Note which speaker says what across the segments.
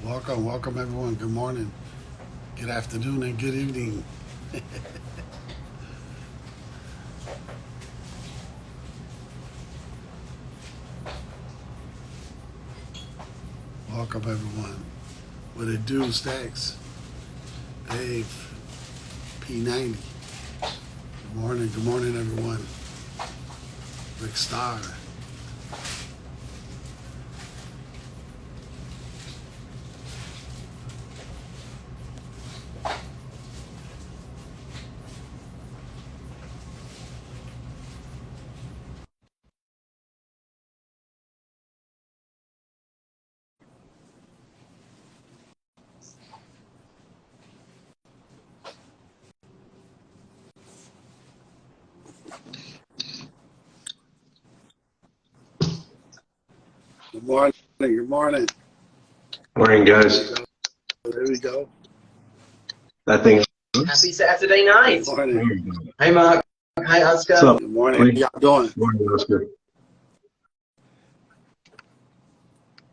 Speaker 1: Welcome, welcome everyone. Good morning, good afternoon, and good evening. Welcome everyone. What it do, Stacks? Dave, P90. Good morning everyone. Rick Star. Good morning, good morning.
Speaker 2: Morning, guys.
Speaker 1: There we go.
Speaker 2: That thing.
Speaker 3: Happy Saturday night.
Speaker 1: Good morning.
Speaker 3: Hey, Mark. Hi, Oscar.
Speaker 2: What's up?
Speaker 1: Good morning. How y'all doing?
Speaker 2: Morning, Oscar.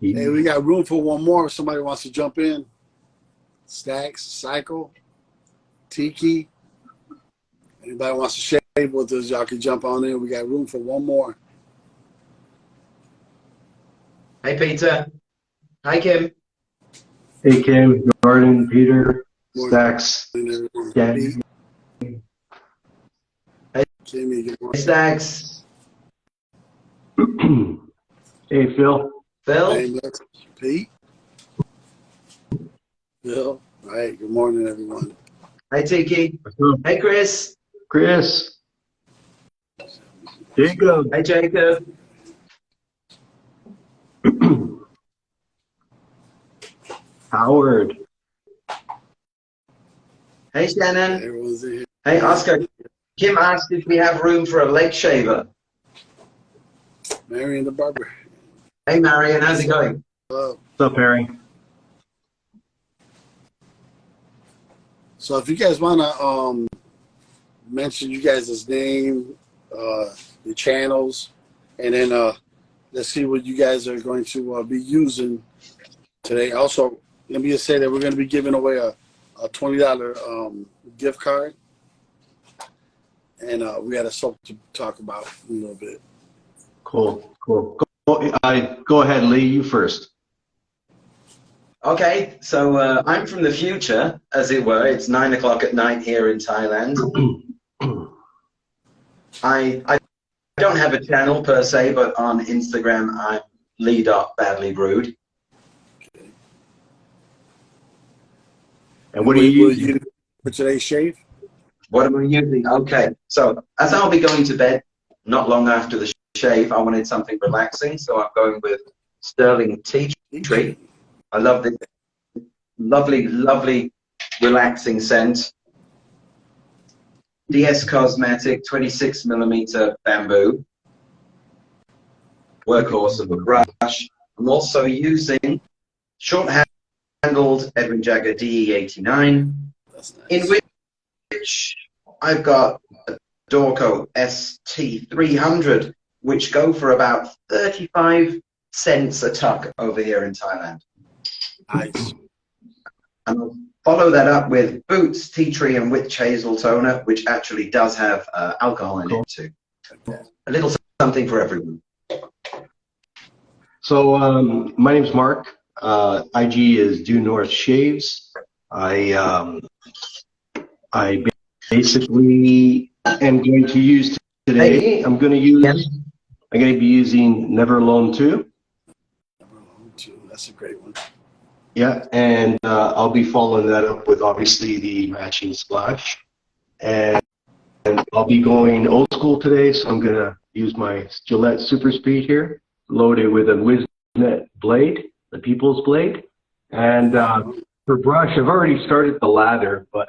Speaker 1: Hey, we got room for one more if somebody wants to jump in. Stacks, Cycle, Tiki. Anybody wants to shave with us, y'all can jump on in. We got room for one more.
Speaker 3: Hey, Peter. Hi, Kim.
Speaker 2: Hey, Kim, Jordan, Peter,
Speaker 1: Morning,
Speaker 2: Stacks,
Speaker 1: everyone.
Speaker 2: Dan.
Speaker 1: Kimmy, good
Speaker 3: Hey,
Speaker 1: morning.
Speaker 3: Stacks.
Speaker 2: Hey, Phil.
Speaker 3: Phil.
Speaker 1: Hey, Pete. Bill. All right, good morning, everyone.
Speaker 3: Hi, Tiki. Hey, Chris.
Speaker 2: Chris. Jacob.
Speaker 3: Hey, Jacob.
Speaker 2: Howard.
Speaker 3: Hey, Shannon.
Speaker 1: Everyone's in here.
Speaker 3: Hey, Oscar. Kim asked if we have room for a leg shaver.
Speaker 1: Marion the barber.
Speaker 3: Hey, Marion. How's it going?
Speaker 1: Hello.
Speaker 2: What's up, Harry?
Speaker 1: So if you guys want to mention you guys' name, your channels, and then let's see what you guys are going to be using today. Also, let me just say that we're going to be giving away a $20 gift card, and we got something to talk about a little bit.
Speaker 2: Cool. Go ahead, Lee. You first.
Speaker 3: Okay, so I'm from the future, as it were. It's 9 o'clock at night here in Thailand. I don't have a channel per se, but on Instagram, I'm lee.badlybrewed.
Speaker 1: Okay.
Speaker 2: And what are you using
Speaker 1: for today's shave?
Speaker 3: What am I using? Okay, so as I'll be going to bed not long after the shave, I wanted something relaxing, so I'm going with Sterling Tea Tree. I love this lovely, lovely, relaxing scent. DS Cosmetic 26mm bamboo. Workhorse of a brush. I'm also using short-handled Edwin Jagger DE89,
Speaker 1: That's nice.
Speaker 3: in which I've got a Dorco ST300, which go for about 35 cents a tuck over here in Thailand.
Speaker 1: Nice.
Speaker 3: And I'll follow that up with Boots Tea Tree and Witch Hazel Toner, which actually does have alcohol in it too. A little something for everyone.
Speaker 2: So my name's Mark. IG is Due North Shaves. I basically am going to use today.
Speaker 3: Hey.
Speaker 2: I'm going to be using Never Alone 2.
Speaker 1: Never Alone 2. That's a great one.
Speaker 2: Yeah, and I'll be following that up with obviously the matching splash. And I'll be going old school today, so I'm going to use my Gillette Super Speed here, loaded with a Wiznet blade, the People's Blade. And for brush, I've already started the lather, but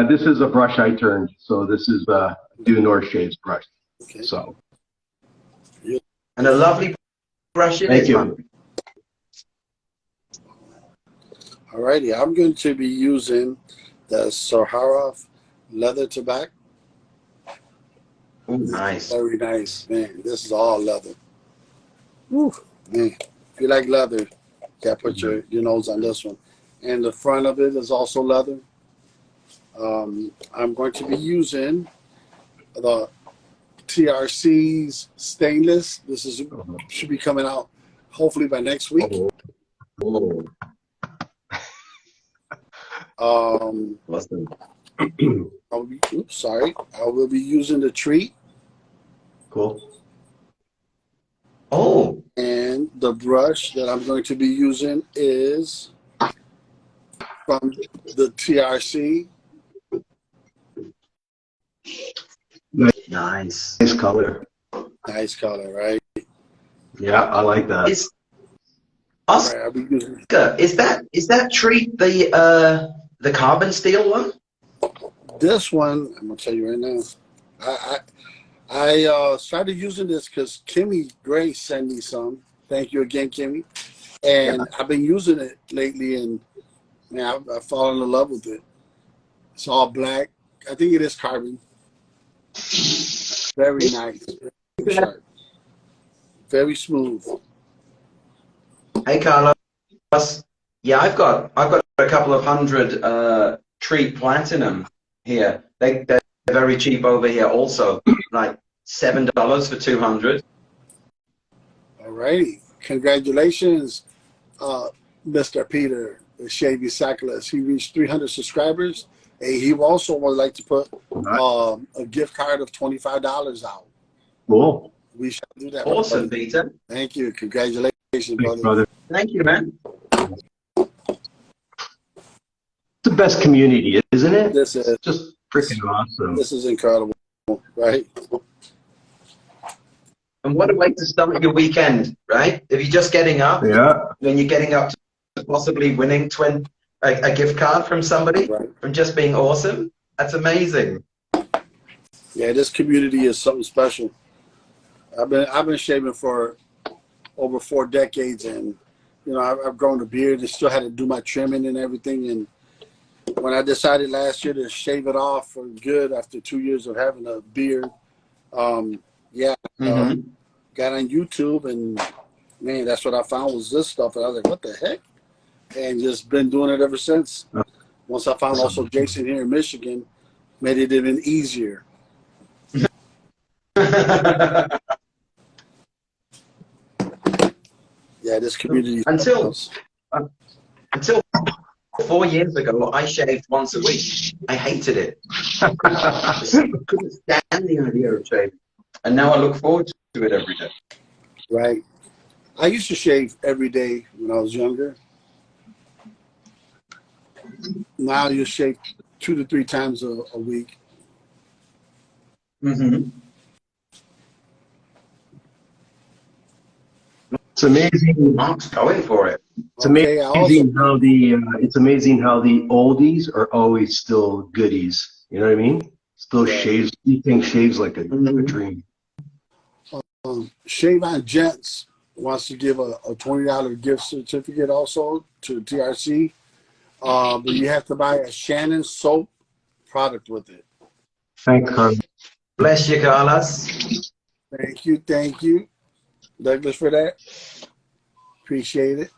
Speaker 2: this is a brush I turned. So this is Due North Shaves brush.
Speaker 1: Okay.
Speaker 2: So.
Speaker 3: And a lovely brush it
Speaker 2: Thank
Speaker 3: is,
Speaker 2: you.
Speaker 3: man.
Speaker 1: Alrighty, I'm going to be using the Saharov leather tobacco.
Speaker 3: Ooh, nice.
Speaker 1: Very nice, man. This is all leather. Woo, man. If you like leather, Can't put your nose on this one. And the front of it is also leather. I'm going to be using the TRC's stainless. This should be coming out hopefully by next week.
Speaker 3: Oh. Awesome.
Speaker 1: I will be using the treat.
Speaker 2: Cool.
Speaker 3: Oh.
Speaker 1: And the brush that I'm going to be using is from the TRC.
Speaker 3: Nice.
Speaker 2: Nice color.
Speaker 1: Nice color, right?
Speaker 2: Yeah, I like that.
Speaker 3: Oscar,
Speaker 1: Right, I'll be using
Speaker 3: is that treat the carbon steel one?
Speaker 1: this one. I'm gonna tell you right now. I started using this because Kimmy Gray sent me some. Thank you again, Kimmy. And I've been using it lately, and man, I've fallen in love with it. It's all black. I think it is carbon. Very nice. Very sharp. Very smooth.
Speaker 3: Hey, Carlos. Yeah, I've got a couple of hundred Treat Platinum here. They're very cheap over here also, like $7 for 200.
Speaker 1: All righty. Congratulations, Mr. Peter, the Shavy Cyclist. He reached 300 subscribers. And he also would like to put a gift card of $25 out.
Speaker 2: Cool.
Speaker 1: We shall do that.
Speaker 3: Awesome,
Speaker 1: brother.
Speaker 3: Peter.
Speaker 1: Thank you. Congratulations,
Speaker 2: Thanks,
Speaker 1: brother.
Speaker 3: Thank you, man.
Speaker 2: It's the best community, isn't it?
Speaker 1: This is
Speaker 2: Just freaking awesome.
Speaker 1: This is incredible, right?
Speaker 3: And what a way to start your weekend, right? If you're just getting up, when you're getting up to possibly winning a gift card from somebody, from just being awesome, that's amazing.
Speaker 1: Yeah, this community is something special. I've been shaving for over 4 decades, and I've grown a beard and still had to do my trimming and everything. And when I decided last year to shave it off for good after 2 years of having a beard, got on YouTube, and man, that's what I found was this stuff. And I was like, what the heck? And just been doing it ever since. Once I found also Jason here in Michigan, made it even easier. Yeah, this community.
Speaker 3: Until 4 years ago, I shaved once a week. I hated it. I couldn't stand the idea of shaving. And now I look forward to it every day.
Speaker 1: Right. I used to shave every day when I was younger. Now you shave 2 to 3 times a week.
Speaker 2: It's amazing.
Speaker 3: Mark's going for it.
Speaker 2: It's amazing how the oldies are always still goodies. You know what I mean? Still shaves. You think shaves like a dream.
Speaker 1: Shave On Gents wants to give a $20 gift certificate also to TRC. But you have to buy a Shannon soap product with it.
Speaker 2: Thanks, Carlos.
Speaker 3: Bless you, Carlos.
Speaker 1: Thank you, Douglas, for that. Appreciate it.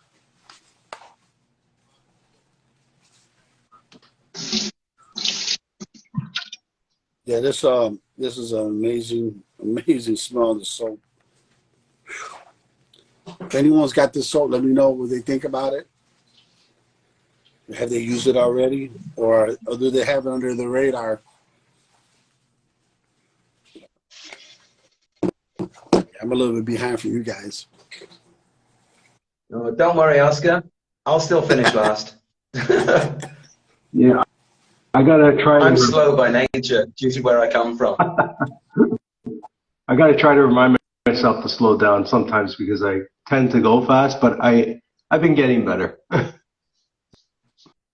Speaker 1: Yeah, this is an amazing smell of the soap. If anyone's got this soap, let me know what they think about it. Have they used it already, or do they have it under the radar? I'm a little bit behind for you guys.
Speaker 3: No, don't worry, Oscar. I'll still finish last.
Speaker 2: Yeah, I gotta try.
Speaker 3: I'm slow by nature due to where I come from.
Speaker 2: I gotta try to remind myself to slow down sometimes because I tend to go fast, but I've been getting better.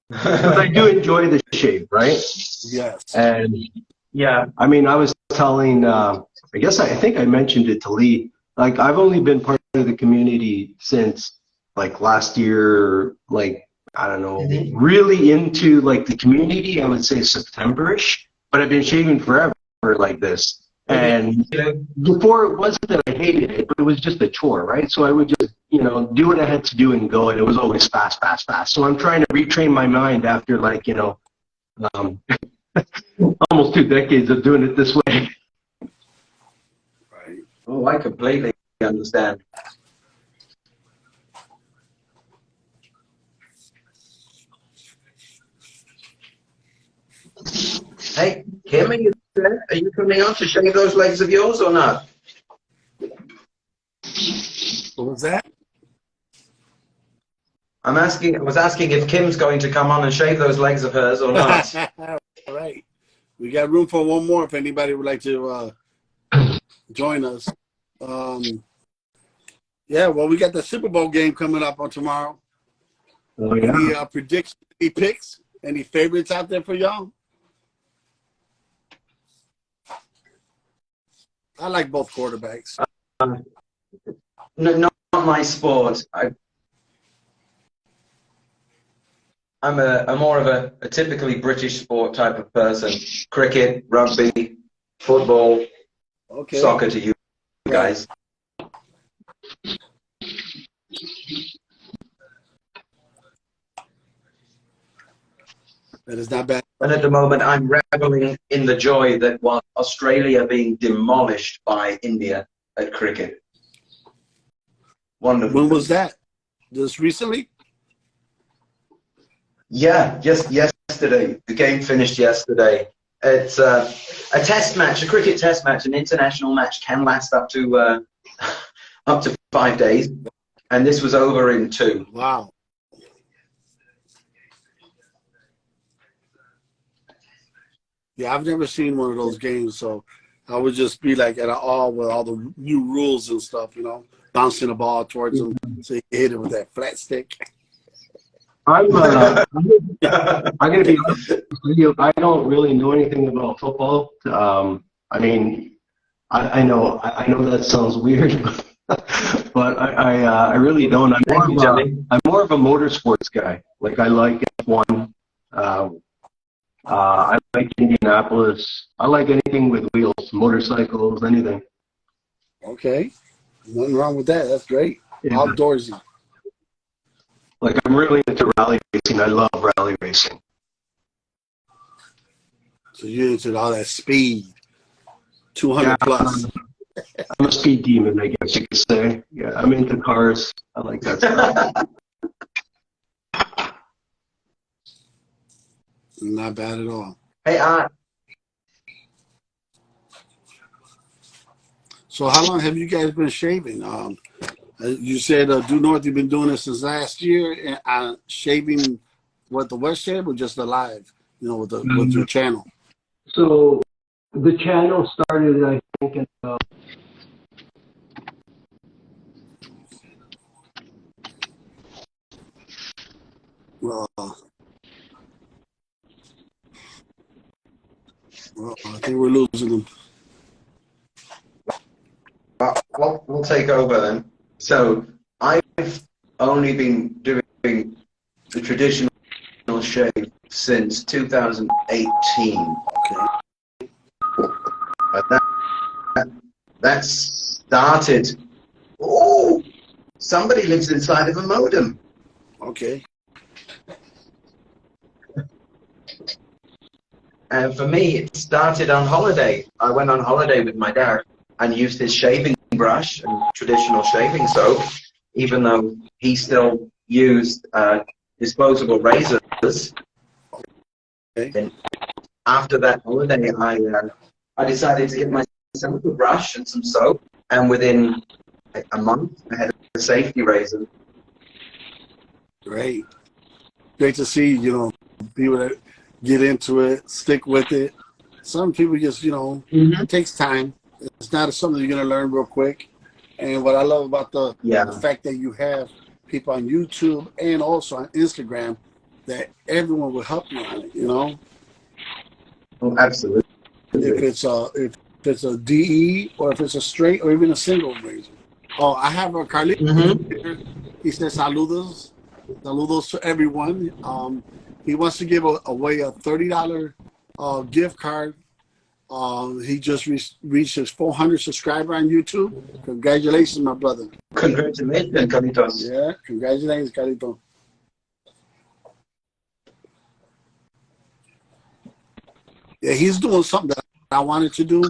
Speaker 2: Because I do enjoy the shave, right?
Speaker 1: Yes.
Speaker 2: And yeah, I mean, I was telling, I think I mentioned it to Lee. Like, I've only been part of the community since like last year, like, I don't know, really into like the community, I would say September-ish, but I've been shaving forever like this. And before it wasn't that I hated it, but it was just a chore, right? So I would just, you know, do what I had to do and go, and it was always fast, fast, fast. So I'm trying to retrain my mind after, like, you know, almost 2 decades of doing it this way.
Speaker 1: Right.
Speaker 3: Oh, I completely understand. Hey, Kim, are you there? Are you coming on to shave those legs of yours or not?
Speaker 1: What was that?
Speaker 3: I was asking if Kim's going to come on and shave those legs of hers or not.
Speaker 1: All right. We got room for one more if anybody would like to join us. Yeah, well, we got the Super Bowl game coming up on tomorrow.
Speaker 2: Oh, yeah.
Speaker 1: Any predictions, any picks, any favorites out there for y'all? I like both quarterbacks.
Speaker 3: No, not my sport. I'm more of a typically British sport type of person. Cricket, rugby, football,
Speaker 1: Okay.
Speaker 3: soccer to you guys.
Speaker 1: That is not bad.
Speaker 3: And at the moment, I'm reveling in the joy that was Australia being demolished by India at cricket. Wonderful.
Speaker 1: When was that? Just recently?
Speaker 3: Yeah, just yesterday. The game finished yesterday. It's a test match, a cricket test match. An international match can last up to 5 days, and this was over in 2.
Speaker 1: Wow. Yeah, I've never seen one of those games, so I would just be like at awe with all the new rules and stuff, you know, bouncing the ball towards them so you can hit it with that flat stick.
Speaker 2: I'm gonna be honest with you. I don't really know anything about football. I mean, I know that sounds weird, but I really don't. I'm more of a motorsports guy. Like, I like F1. I like Indianapolis. I like anything with wheels, motorcycles, anything.
Speaker 1: Okay. Nothing wrong with that. That's great.
Speaker 2: Yeah.
Speaker 1: Outdoorsy.
Speaker 2: Like, I'm really into rally racing. I love rally racing.
Speaker 1: So you're into all that speed, 200 plus.
Speaker 2: I'm a speed demon, I guess you could say. Yeah, I'm into cars. I like that stuff.
Speaker 1: Not bad at all.
Speaker 3: Hey,
Speaker 1: So how long have you guys been shaving? You said due north, you've been doing this since last year, and shaving what, the west shave or just the live, you know, with your channel?
Speaker 2: So the channel started, I think, in
Speaker 1: Well, I think we're losing them.
Speaker 3: we'll take over then. So I've only been doing the traditional shave since 2018.
Speaker 1: Okay.
Speaker 3: But that started. Oh, somebody lives inside of a modem.
Speaker 1: Okay.
Speaker 3: And for me, it started on holiday. I went on holiday with my dad and used his shaving brush and traditional shaving soap, even though he still used disposable razors.
Speaker 1: Okay.
Speaker 3: And after that holiday, I decided to get myself a brush and some soap, and within a month, I had a safety razor.
Speaker 1: Great. Great to see, you know, people that get into it, stick with it. Some people just, you know, it takes time. It's not something you're going to learn real quick. And what I love about the fact that you have people on YouTube and also on Instagram that everyone will help you on it, you know?
Speaker 3: Oh, absolutely.
Speaker 1: If it's a DE or if it's a straight or even a single razor. Oh, I have a Carlito. He says saludos. Saludos to everyone. He wants to give away a $30 gift card He just reached his 400 subscriber on YouTube. Congratulations, my brother.
Speaker 3: Congratulations, Carlitos.
Speaker 1: Yeah, congratulations, Carlito. Yeah, he's doing something that I wanted to do.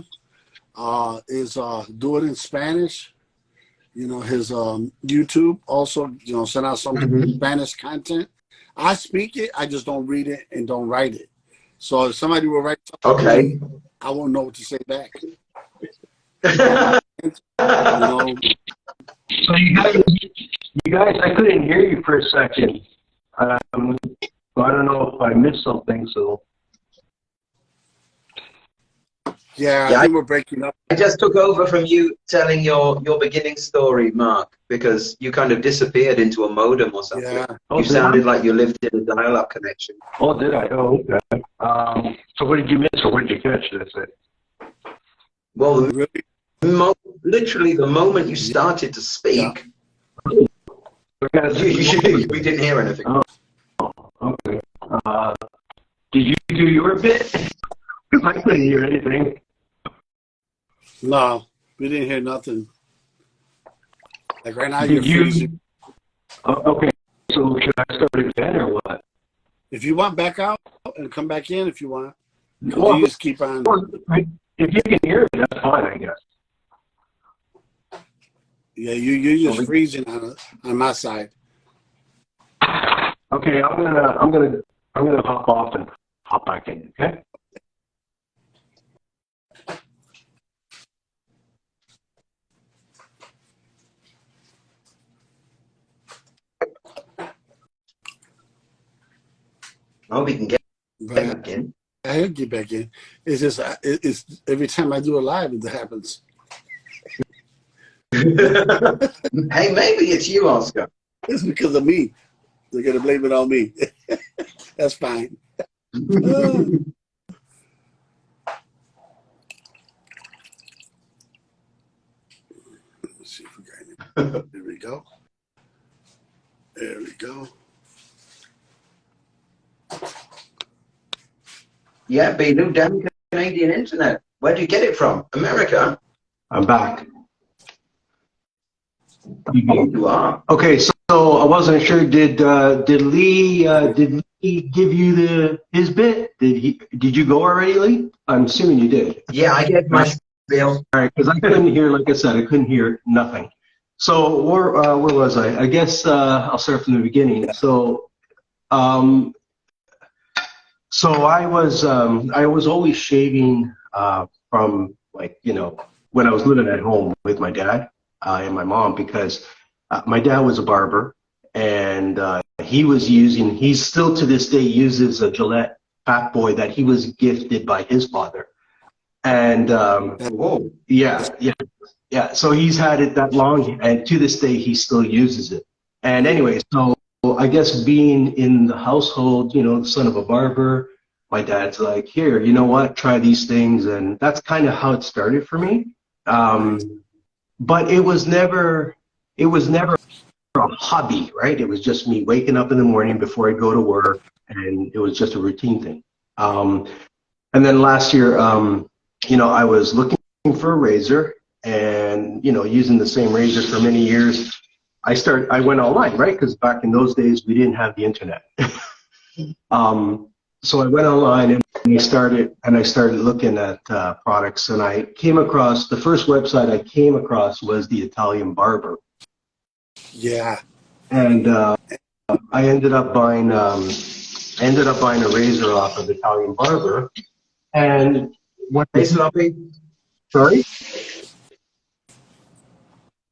Speaker 1: Is do it in Spanish. You know, his YouTube also, you know, send out some Spanish content. I speak it, I just don't read it and don't write it. So if somebody will write something,
Speaker 3: Okay.
Speaker 1: I won't know what to say back. You know.
Speaker 2: So you guys, I couldn't hear you for a second. I don't know if I missed something. So
Speaker 1: Yeah, I think we're breaking up.
Speaker 3: I just took over from you telling your beginning story, Mark, because you kind of disappeared into a modem or something.
Speaker 1: Yeah.
Speaker 3: You sounded like you lived in a dial-up connection.
Speaker 2: Oh, did I? Oh, okay. So what did you miss or what did you catch? That's it.
Speaker 3: Well,
Speaker 1: Really?
Speaker 3: literally the moment you started to speak, we didn't hear anything.
Speaker 2: Oh, okay. Did you do your bit? Because I couldn't hear anything.
Speaker 1: No, we didn't hear nothing. Like right now,
Speaker 2: Did
Speaker 1: you're freezing.
Speaker 2: Okay, so should I start again or what?
Speaker 1: If you want, back out and come back in if you want.
Speaker 2: Well,
Speaker 1: You just keep on.
Speaker 2: if you can hear me, that's fine, I guess.
Speaker 1: Yeah, you're just freezing on my side.
Speaker 2: Okay, I'm gonna hop off and hop back in. Okay.
Speaker 3: Oh, we can get back in.
Speaker 1: I get back in. It's just it's every time I do a live, it happens.
Speaker 3: Hey, maybe it's you, Oscar.
Speaker 1: It's because of me. They're gonna blame it on me. That's fine. Let's see if we got it. There we go. There we go.
Speaker 3: Yeah, Belu, damn Canadian internet. Where do you get it from? America?
Speaker 2: I'm back.
Speaker 3: Oh, you are.
Speaker 2: Okay, so I wasn't sure. Did Lee give you his bit? Did you go already, Lee? I'm assuming you did.
Speaker 3: Yeah, I get my spiel.
Speaker 2: All right, because I couldn't hear. Like I said, I couldn't hear nothing. So where was I? I guess I'll start from the beginning. So so I was always shaving from, like, you know, when I was living at home with my dad and my mom, because my dad was a barber, and he still to this day uses a Gillette Fat Boy that he was gifted by his father. And
Speaker 3: Whoa.
Speaker 2: yeah. So he's had it that long, and to this day he still uses it. And anyway, so I guess being in the household, you know, the son of a barber, my dad's like, here, you know what, try these things, and that's kind of how it started for me. But it was never a hobby, right? It was just me waking up in the morning before I go to work, and it was just a routine thing. And then last year, you know, I was looking for a razor, and, you know, using the same razor for many years, I went online, right? Because back in those days, we didn't have the internet. So I went online and I started looking at products, and I came across, the first website I came across was the Italian Barber.
Speaker 1: Yeah.
Speaker 2: And I ended up buying a razor off of Italian Barber. And what?
Speaker 3: Hey, Sloppy.
Speaker 2: Sorry?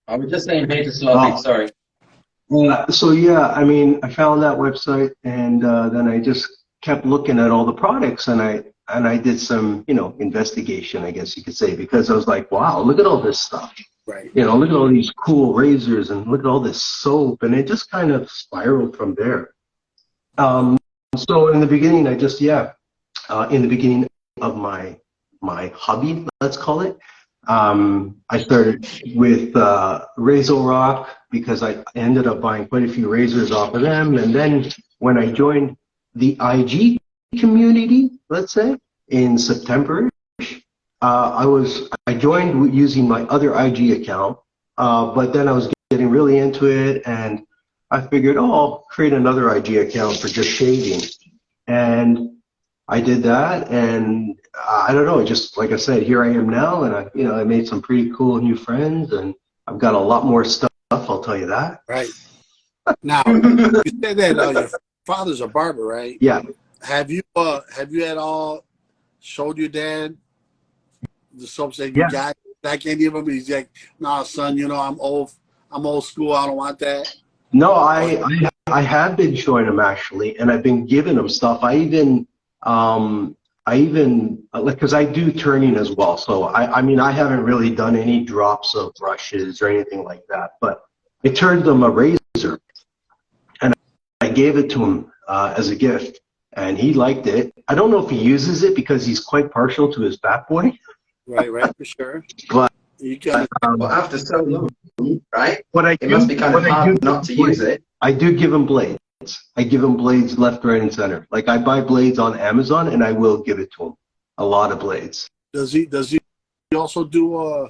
Speaker 3: I was just saying hey to Sloppy, sorry.
Speaker 2: So yeah, I mean, I found that website, and then I just kept looking at all the products, and I did some, you know, investigation, I guess you could say, because I was like, wow, look at all this stuff.
Speaker 1: Right.
Speaker 2: You know, look at all these cool razors, and look at all this soap, and it just kind of spiraled from there. So in the beginning, in the beginning of my hobby, let's call it, I started with Razor Rock, because I ended up buying quite a few razors off of them. And then when I joined the IG community, let's say, in September, I joined using my other IG account, but then I was getting really into it, and I figured, oh, I'll create another IG account for just shaving, and I did that, and I don't know, just like I said, here I am now, and I made some pretty cool new friends, and I've got a lot more stuff. I'll tell you that.
Speaker 1: Right. Now, you said that your father's a barber, right?
Speaker 2: Yeah.
Speaker 1: Have you at all showed your dad the soaps that you
Speaker 2: Yeah.
Speaker 1: got? Like any of them? He's like, nah, son, I'm old school. I don't want that.
Speaker 2: No, I have been showing him actually, and I've been giving him stuff. Like, because I do turning as well. So I mean, I haven't really done any drops of brushes or anything like that, but I turned him a razor, and I gave it to him as a gift, and he liked it. I don't know if he uses it because he's quite partial to his fat boy.
Speaker 1: Right, for sure.
Speaker 2: But
Speaker 1: You can.
Speaker 3: Well, after so long, right?
Speaker 2: What I
Speaker 3: It must be kind of hard not to use it.
Speaker 2: I do give him blades. I give him blades left, right, and center. Like I buy blades on Amazon, and I will give it to him. A lot of blades.
Speaker 1: Does he also do a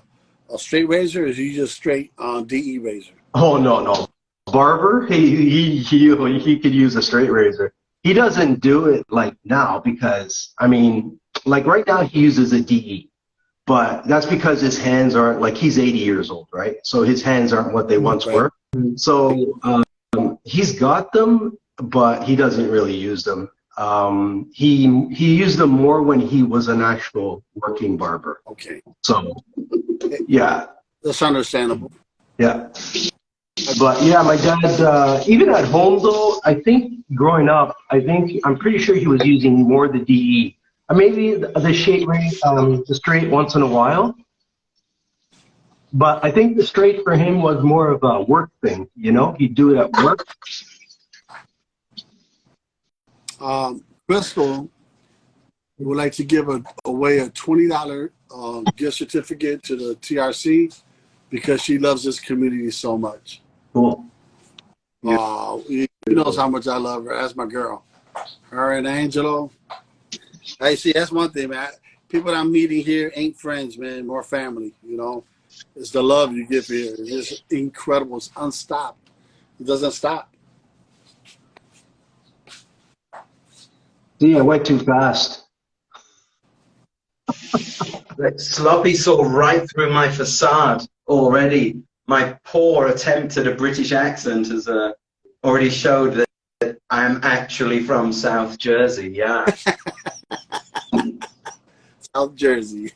Speaker 1: straight razor, or is he just straight DE razor?
Speaker 2: Oh no. Barber, he could use a straight razor. He doesn't do it like now because I mean, like right now he uses a DE. But that's because his hands aren't, like, he's 80 years old, right? So his hands aren't what they once were. So he's got them, but he doesn't really use them. He used them more when he was an actual working barber.
Speaker 1: Okay.
Speaker 2: So, yeah.
Speaker 1: That's understandable.
Speaker 2: Yeah. But, yeah, my dad, even at home, though, I think growing up, I'm pretty sure he was using more the DE. Maybe the shade rate, the straight once in a while. But I think the straight for him was more of a work thing, He'd do it at work.
Speaker 1: Crystal would like to give away a $20 gift certificate to the TRC because she loves this community so much.
Speaker 2: Cool.
Speaker 1: He knows how much I love her. That's my girl. Her and Angelo. I see, that's one thing, man. People that I'm meeting here ain't friends, man, more family, It's the love you give here. It's just incredible. It's unstopped. It doesn't stop.
Speaker 2: See, I went too fast.
Speaker 3: That sloppy saw right through my facade already. My poor attempt at a British accent has already showed that I am actually from South Jersey, yeah.
Speaker 1: South Jersey.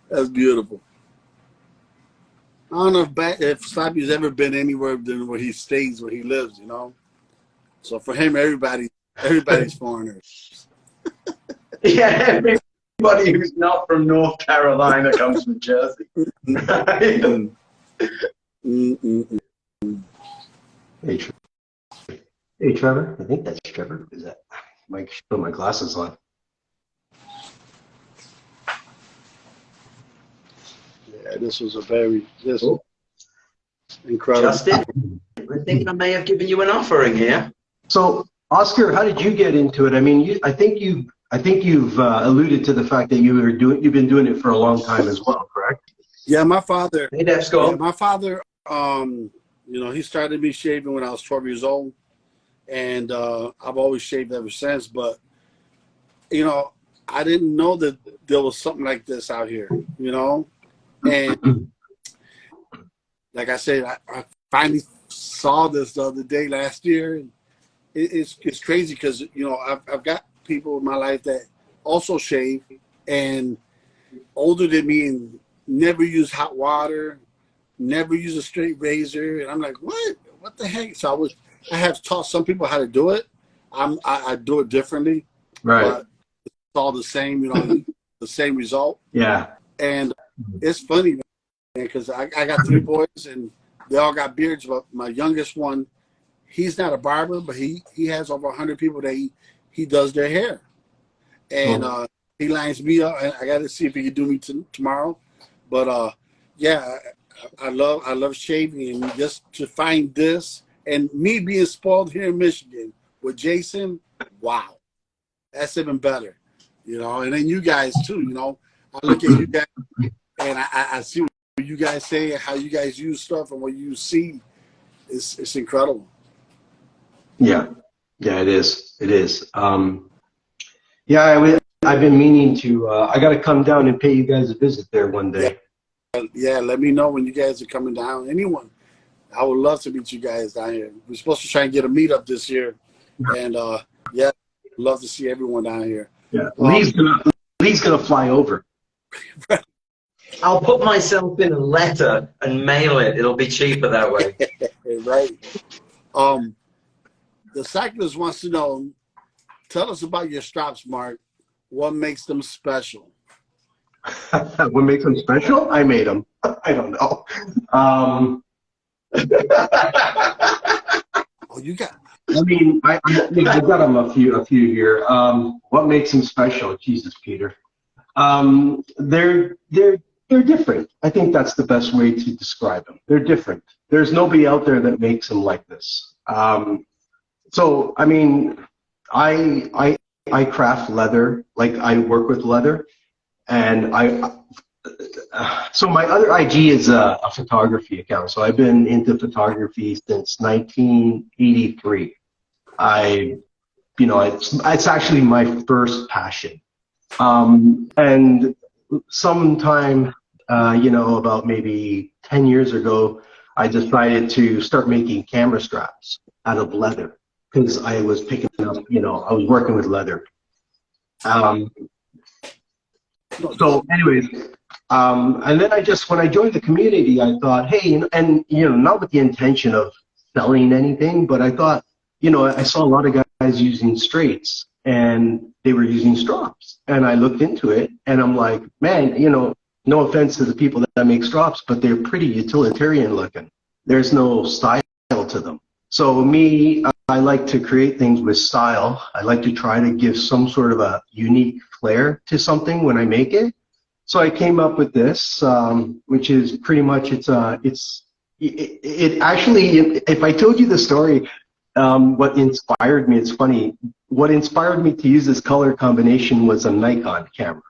Speaker 1: That's beautiful. I don't know if Sloppy's ever been anywhere than where he stays, where he lives, So for him, everybody's foreigners.
Speaker 3: Yeah, everybody who's not from North Carolina comes from Jersey.
Speaker 2: Hey, Trevor. I think that's Trevor. Is that? Mike, put my glasses on.
Speaker 1: Yeah, this was incredible.
Speaker 3: Justin, I think I may have given you an offering here.
Speaker 2: So, Oscar, how did you get into it? I mean, I think you've alluded to the fact that you've been doing it for a long time as well, correct?
Speaker 1: Yeah, my father.
Speaker 3: Hey, Deb Scott.
Speaker 1: Yeah, my father. He started me shaving when I was 12 years old, and I've always shaved ever since. But I didn't know that there was something like this out here. And like I said, I finally saw this the other day last year. And it's crazy because I've got people in my life that also shave and older than me and never use hot water, never use a straight razor, and I'm like, what the heck? So I have taught some people how to do it. I do it differently,
Speaker 2: right?
Speaker 1: But it's all the same, the same result.
Speaker 2: Yeah,
Speaker 1: and it's funny, man, because I got 3 boys and they all got beards, but my youngest one, he's not a barber, but he has over 100 people that he does their hair. And he lines me up, and I got to see if he can do me tomorrow. But yeah, I love shaving, and just to find this, and me being spoiled here in Michigan with Jason, wow, that's even better, And then you guys too, I look at you guys and I see what you guys say and how you guys use stuff and what you see. It's incredible.
Speaker 2: Yeah, yeah, it is. It is. Yeah, I've been meaning to. I got to come down and pay you guys a visit there one
Speaker 1: Yeah,
Speaker 2: day.
Speaker 1: yeah. Let me know when you guys are coming down. Anyone, I would love to meet you guys down here. We're supposed to try and get a meetup this year, and yeah, love to see everyone down here.
Speaker 2: Yeah, Lee's gonna fly over.
Speaker 3: I'll put myself in a letter and mail it. It'll be cheaper that way.
Speaker 1: Right. The cyclist wants to know. Tell us about your straps, Mark. What makes them special?
Speaker 2: What makes them special? I made them. I don't know.
Speaker 1: Oh, you got.
Speaker 2: I mean, I've got them a few here. What makes them special? Jesus, Peter. They're different. I think that's the best way to describe them. They're different. There's nobody out there that makes them like this. So I mean, I craft leather. Like I work with leather, and so my other IG is a photography account. So I've been into photography since 1983. It's actually my first passion. And sometime, about maybe 10 years ago, I decided to start making camera straps out of leather because I was picking up, I was working with leather. So anyways, and then when I joined the community, I thought, hey, not with the intention of selling anything, but I thought, I saw a lot of guys using straights and they were using strops. And I looked into it and I'm like, man, no offense to the people that make strops, but they're pretty utilitarian looking. There's no style to them. So me, I like to create things with style. I like to try to give some sort of a unique flair to something when I make it. So I came up with this, which is pretty much, it actually, if I told you the story, what inspired me, it's funny, what inspired me to use this color combination was a Nikon camera.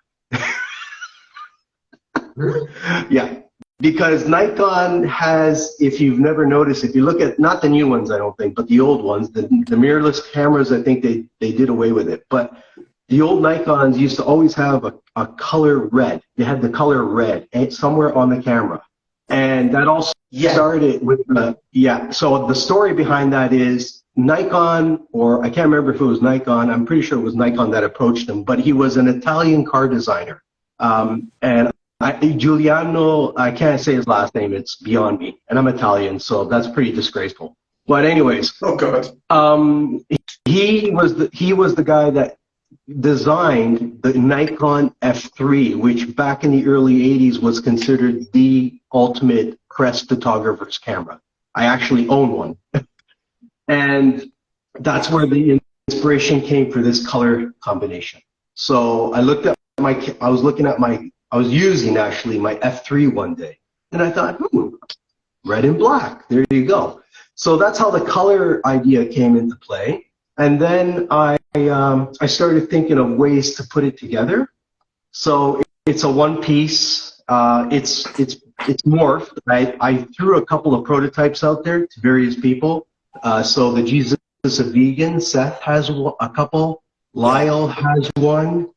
Speaker 2: Yeah, because Nikon has, if you've never noticed, if you look at, not the new ones, I don't think, but the old ones, the mirrorless cameras, I think they did away with it. But the old Nikons used to always have a color red. They had the color red somewhere on the camera. And that also started with so the story behind that is Nikon, or I can't remember if it was Nikon, I'm pretty sure it was Nikon that approached him, but he was an Italian car designer. And Giuliano, I can't say his last name, it's beyond me. And I'm Italian, so that's pretty disgraceful. But anyways.
Speaker 3: Oh, God.
Speaker 2: He was the guy that designed the Nikon F3, which back in the early 80s was considered the ultimate press photographer's camera. I actually own one. And that's where the inspiration came for this color combination. So I was using actually my F3 one day, and I thought, red and black, there you go. So that's how the color idea came into play. And then I started thinking of ways to put it together. So it's a one piece. It's morphed. I threw a couple of prototypes out there to various people. So the Jesus is a Vegan, Seth has a couple. Lyle has one.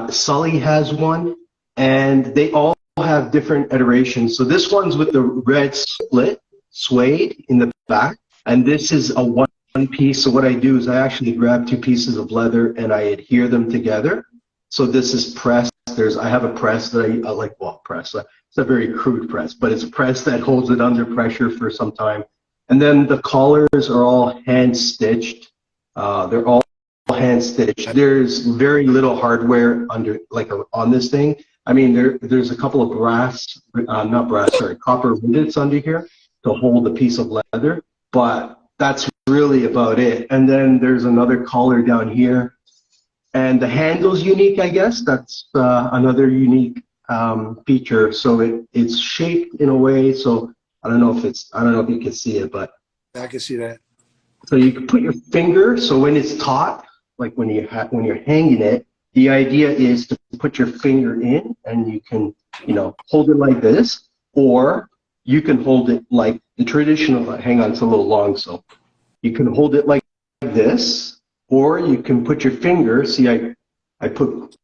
Speaker 2: Sully has one. And they all have different iterations. So this one's with the red split suede in the back. And this is a one piece. So what I do is I actually grab two pieces of leather and I adhere them together. So this is pressed. I have a press that I like, press. It's a very crude press, but it's a press that holds it under pressure for some time. And then the collars are all hand stitched. They're all hand stitched. There's very little hardware on this thing. I mean, there's a couple of copper rivets under here to hold a piece of leather, but that's really about it. And then there's another collar down here, and the handle's unique, I guess. That's another unique feature. So it's shaped in a way. So I don't know if you can see it, but
Speaker 1: I can see that.
Speaker 2: So you can put your finger. So when it's taut, like when you're hanging it, the idea is to put your finger in, and you can, hold it like this, or you can hold it like the traditional, hang on, it's a little long, so you can hold it like this, or you can put your finger, see, I put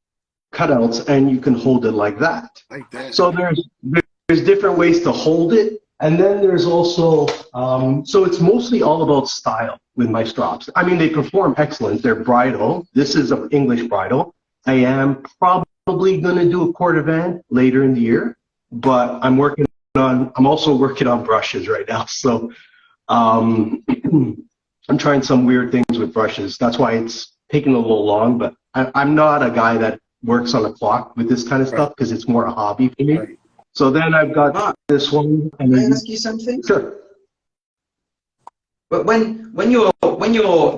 Speaker 2: cutouts, and you can hold it like that.
Speaker 1: Like that.
Speaker 2: So there's different ways to hold it. And then there's also, so it's mostly all about style with my strops. I mean, they perform excellent. They're bridal. This is an English bridal. I am probably going to do a cordovan later in the year, but I'm also working on brushes right now. So I'm trying some weird things with brushes. That's why it's taking a little long, but I'm not a guy that works on a clock with this kind of stuff because it's more a hobby for me.
Speaker 1: Right.
Speaker 2: So then I've got this one. And
Speaker 3: Can I ask you something?
Speaker 2: Sure.
Speaker 3: But when you're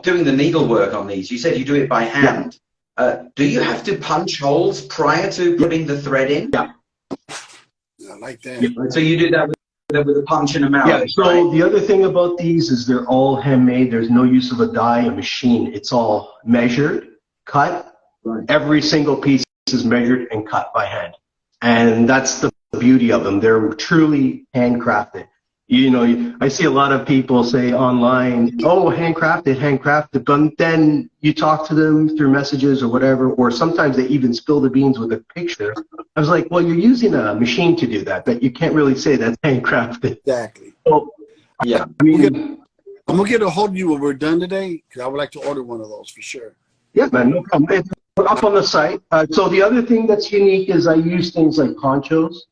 Speaker 3: doing the needlework on these, you said you do it by hand. Do you have to punch holes prior to putting the thread in?
Speaker 2: Yeah.
Speaker 1: I like that.
Speaker 3: So you do that with a punch and a mallet.
Speaker 2: Yeah. So
Speaker 3: right?
Speaker 2: the other thing about these is they're all handmade. There's no use of a die, a machine. It's all measured, cut.
Speaker 3: Right.
Speaker 2: Every single piece is measured and cut by hand, and that's the beauty of them. They're truly handcrafted. I see a lot of people say online, oh, handcrafted, but then you talk to them through messages or whatever, or sometimes they even spill the beans with a picture. I was like, well, you're using a machine to do that, but you can't really say that's handcrafted.
Speaker 1: Exactly.
Speaker 2: So,
Speaker 3: Yeah.
Speaker 2: I mean,
Speaker 1: I'm gonna get a hold of you when we're done today, because I would like to order one of those for sure.
Speaker 2: yeah, man, no problem. It's up on the site. So the other thing that's unique is I use things like ponchos.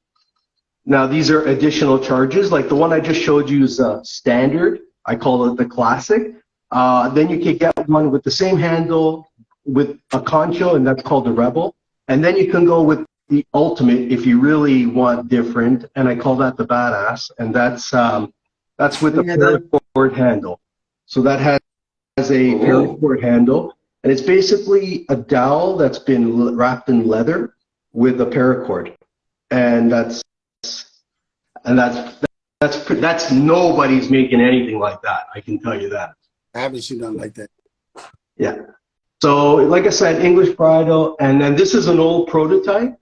Speaker 2: Now, these are additional charges. Like the one I just showed you is standard. I call it the classic. Then you can get one with the same handle with a concho, and that's called the Rebel. And then you can go with the ultimate if you really want different, and I call that the Badass, and that's with the paracord handle. So that has a paracord handle, and it's basically a dowel that's been wrapped in leather with a paracord, and that's nobody's making anything like that. I can tell you that.
Speaker 1: I haven't seen nothing like that.
Speaker 2: Yeah. So, like I said, English bridal, and then this is an old prototype.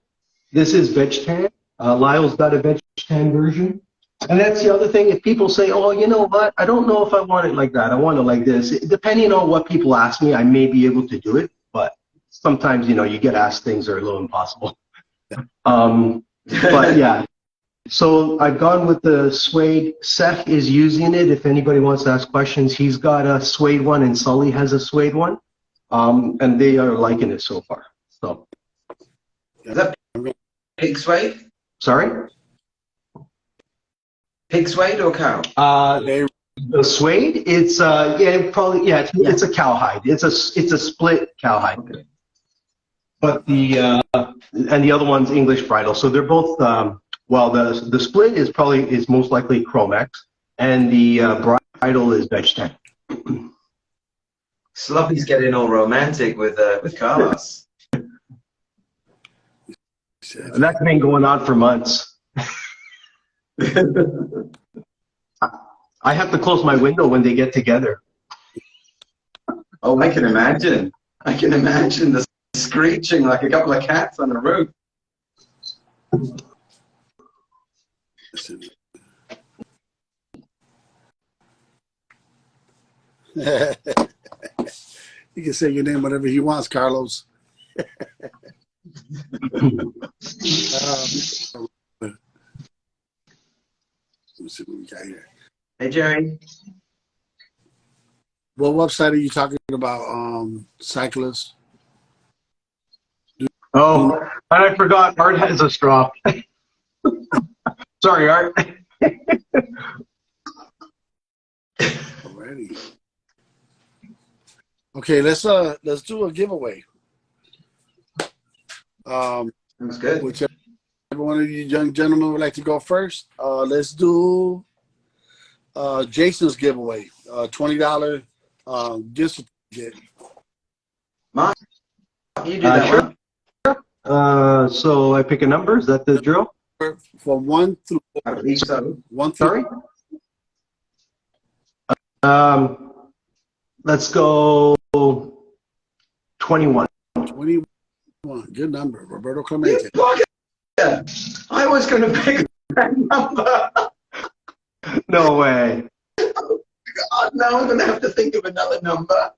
Speaker 2: This is veg tan. Lyle's got a veg tan version. And that's the other thing. If people say, oh, you know what? I don't know if I want it like that. I want it like this. Depending on what people ask me, I may be able to do it. But sometimes, you get asked things that are a little impossible. But yeah. So I've gone with the suede. Seth is using it. If anybody wants to ask questions, he's got a suede one, and Sully has a suede one. And they are liking it so far. So.
Speaker 3: Is that pig suede?
Speaker 2: Sorry?
Speaker 3: Pig suede or cow?
Speaker 2: The suede, it's it's a cowhide. It's a split cowhide. Okay. But the other one's English bridal. So they're both the split is most likely Chromex, and the bridal is veg tan.
Speaker 3: Sloppy's getting all romantic with Carlos.
Speaker 2: That's been going on for months. I have to close my window when they get together.
Speaker 3: Oh, I can imagine. I can imagine the screeching like a couple of cats on the roof.
Speaker 1: You can say your name whatever he wants, Carlos. Let's see what we got here.
Speaker 3: Hey, Jerry.
Speaker 1: What website are you talking about, Cyclist?
Speaker 2: Oh, and I forgot. Art has a straw. Sorry, Art.
Speaker 1: Alrighty. Okay, let's do a giveaway.
Speaker 3: That's good.
Speaker 1: Whichever one of you young gentlemen would like to go first, let's do Jason's giveaway. $20 gift certificate.
Speaker 3: Mark, you do that
Speaker 2: Sure.
Speaker 3: one.
Speaker 2: So I pick a number. Is that the drill?
Speaker 1: From 1 through 4.
Speaker 3: I believe so.
Speaker 1: 1 through.
Speaker 2: Sorry. Let's go 21.
Speaker 1: 20. Good number. Roberto
Speaker 3: You
Speaker 1: Clemente.
Speaker 3: bugger! I was going to pick that number.
Speaker 2: No way.
Speaker 3: God, now I'm going to have to think of another number.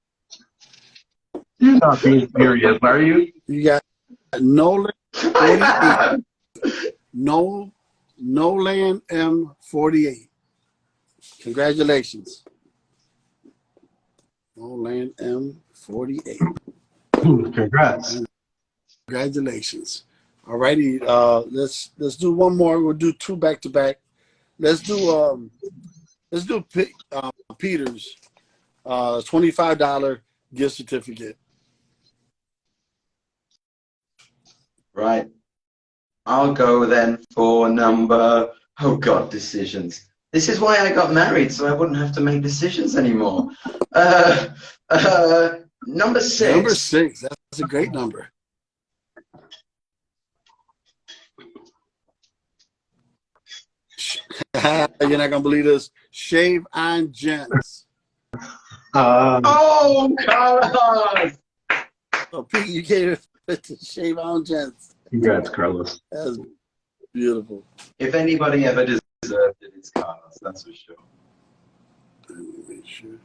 Speaker 2: You're not being serious, are you?
Speaker 1: You got Nolan
Speaker 3: I
Speaker 1: 48.
Speaker 3: have.
Speaker 1: Nolan M 48. Congratulations. Nolan M 48.
Speaker 2: Congrats.
Speaker 1: Congratulations. All righty. Let's do one more. We'll do two back to back. Let's do Peter's $25 gift certificate.
Speaker 3: Right. I'll go then for number, oh God, decisions. This is why I got married, so I wouldn't have to make decisions anymore. Number 6.
Speaker 1: Number 6. That's a great number. You're not gonna believe this. Shave on Gents.
Speaker 3: Oh, Carlos!
Speaker 1: So Pete, you gave it to Shave on Gents.
Speaker 2: Congrats, Carlos.
Speaker 1: That's beautiful.
Speaker 3: If anybody ever deserved it, it's Carlos, that's for sure.
Speaker 1: Let me make sure.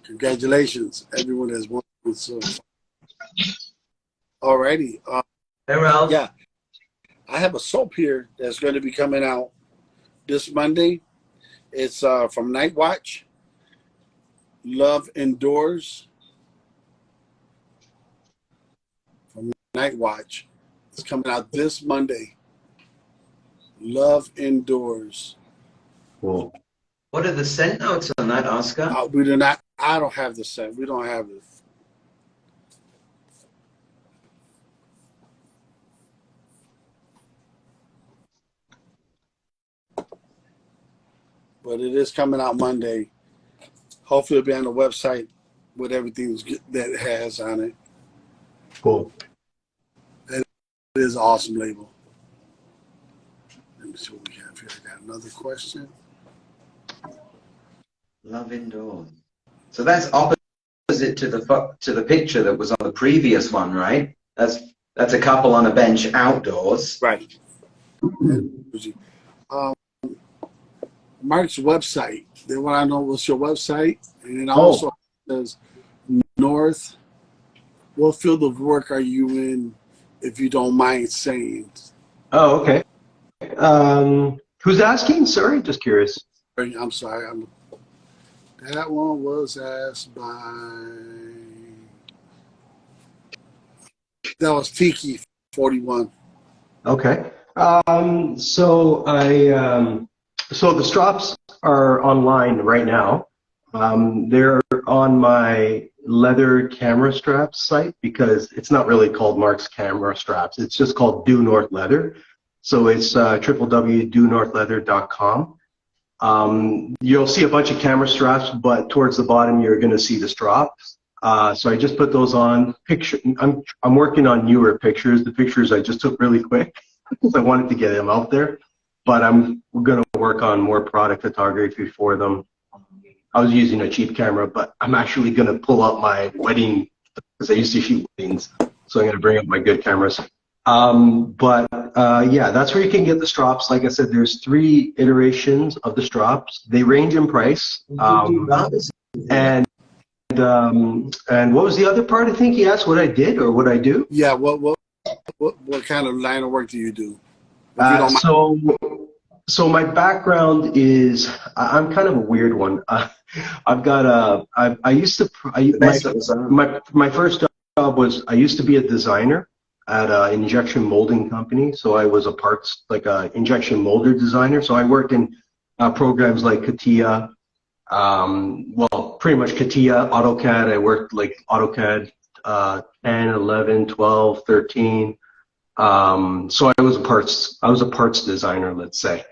Speaker 1: Congratulations, everyone has won. So, alrighty.
Speaker 3: Hey, Ralph.
Speaker 1: Yeah, I have a soap here that's going to be coming out this Monday. It's from Night Watch. Love Indoors. From Night Watch. It's coming out this Monday. Love Indoors.
Speaker 2: Cool.
Speaker 3: What are the scent notes on that, Oscar?
Speaker 1: We do not. I don't have the scent. We don't have it. But it is coming out Monday. Hopefully it'll be on the website with everything that it has on it.
Speaker 2: Cool.
Speaker 1: It is an awesome label. Let me see what we have here. I got another question.
Speaker 3: Love Indoors. So that's opposite to the picture that was on the previous one, right? That's a couple on a bench outdoors.
Speaker 1: Right. Mark's website. They want to know what's your website. And then also says North. What field of work are you in, if you don't mind saying?
Speaker 2: Oh, okay. Who's asking? Sorry, just curious.
Speaker 1: I'm sorry. That one was asked by. That was Tiki 41.
Speaker 2: Okay. So the strops are online right now. They're on my leather camera straps site because it's not really called Mark's Camera Straps. It's just called Due North Leather. So it's www.duenorthleather.com. You'll see a bunch of camera straps, but towards the bottom you're going to see the strops. So I just put those on. I'm working on newer pictures. The pictures I just took really quick because I wanted to get them out there. But I'm going to work on more product photography for them. I was using a cheap camera, but I'm actually going to pull out my wedding because I used to shoot weddings. So I'm going to bring up my good cameras. Yeah, that's where you can get the strops. Like I said, there's 3 iterations of the strops. They range in price. And what was the other part? I think he asked what I did or what I do.
Speaker 1: Yeah, what kind of line of work do you do? If you don't mind.
Speaker 2: So my background is I'm kind of a weird one. I've got my first job was I used to be a designer at an injection molding company. So I was a injection molder designer. So I worked in programs like CATIA, pretty much CATIA, AutoCAD. I worked like AutoCAD 10, 11, 12, 13. So I was a parts designer, let's say.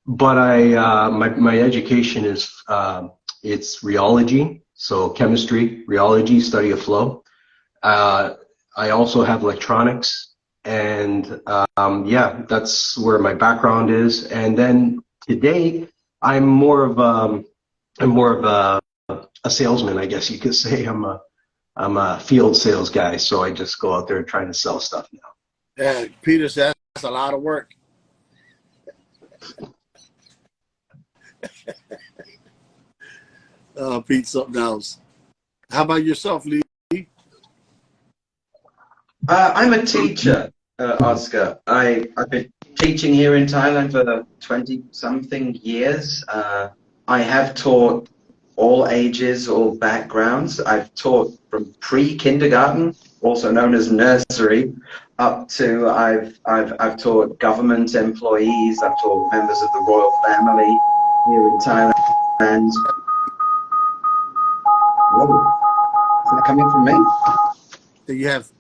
Speaker 2: But my education is it's rheology, so chemistry, rheology, study of flow. I also have electronics, and yeah, that's where my background is. And then today, I'm more of a salesman, I guess you could say. I'm I'm a field sales guy, so I just go out there trying to sell stuff now.
Speaker 1: Yeah, Peter said that's a lot of work. Pete, something else. How about yourself, Lee?
Speaker 3: I'm a teacher, Oscar. I've been teaching here in Thailand for 20-something years. I have taught all ages, all backgrounds. I've taught from pre-kindergarten, also known as nursery, up to I've taught government employees. I've taught members of the royal family here in Thailand. Whoa, is that coming from me?
Speaker 1: That you have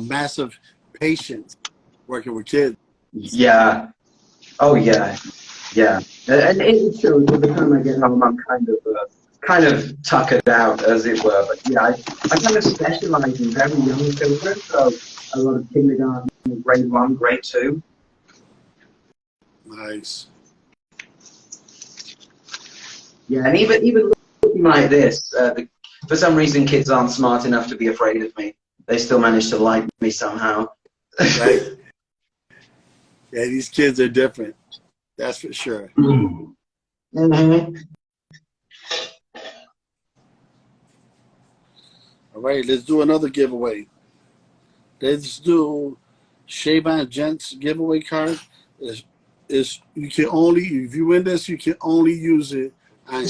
Speaker 1: massive patience working with kids.
Speaker 3: Yeah. Oh yeah. Yeah. And it's true. By the time I get home, I'm kind of tuckered out, as it were. But yeah, I kind of specialize in very young children, so a lot of kindergarten, grade 1, grade 2.
Speaker 1: Nice.
Speaker 3: Yeah, and even looking like this, for some reason, kids aren't smart enough to be afraid of me. They still manage to like me somehow.
Speaker 1: Right. Yeah, these kids are different. That's for sure.
Speaker 3: Mm-hmm.
Speaker 1: All right, let's do another giveaway. Let's do Shayvon Gents giveaway card. Is you can only, if you win this, you can only use it on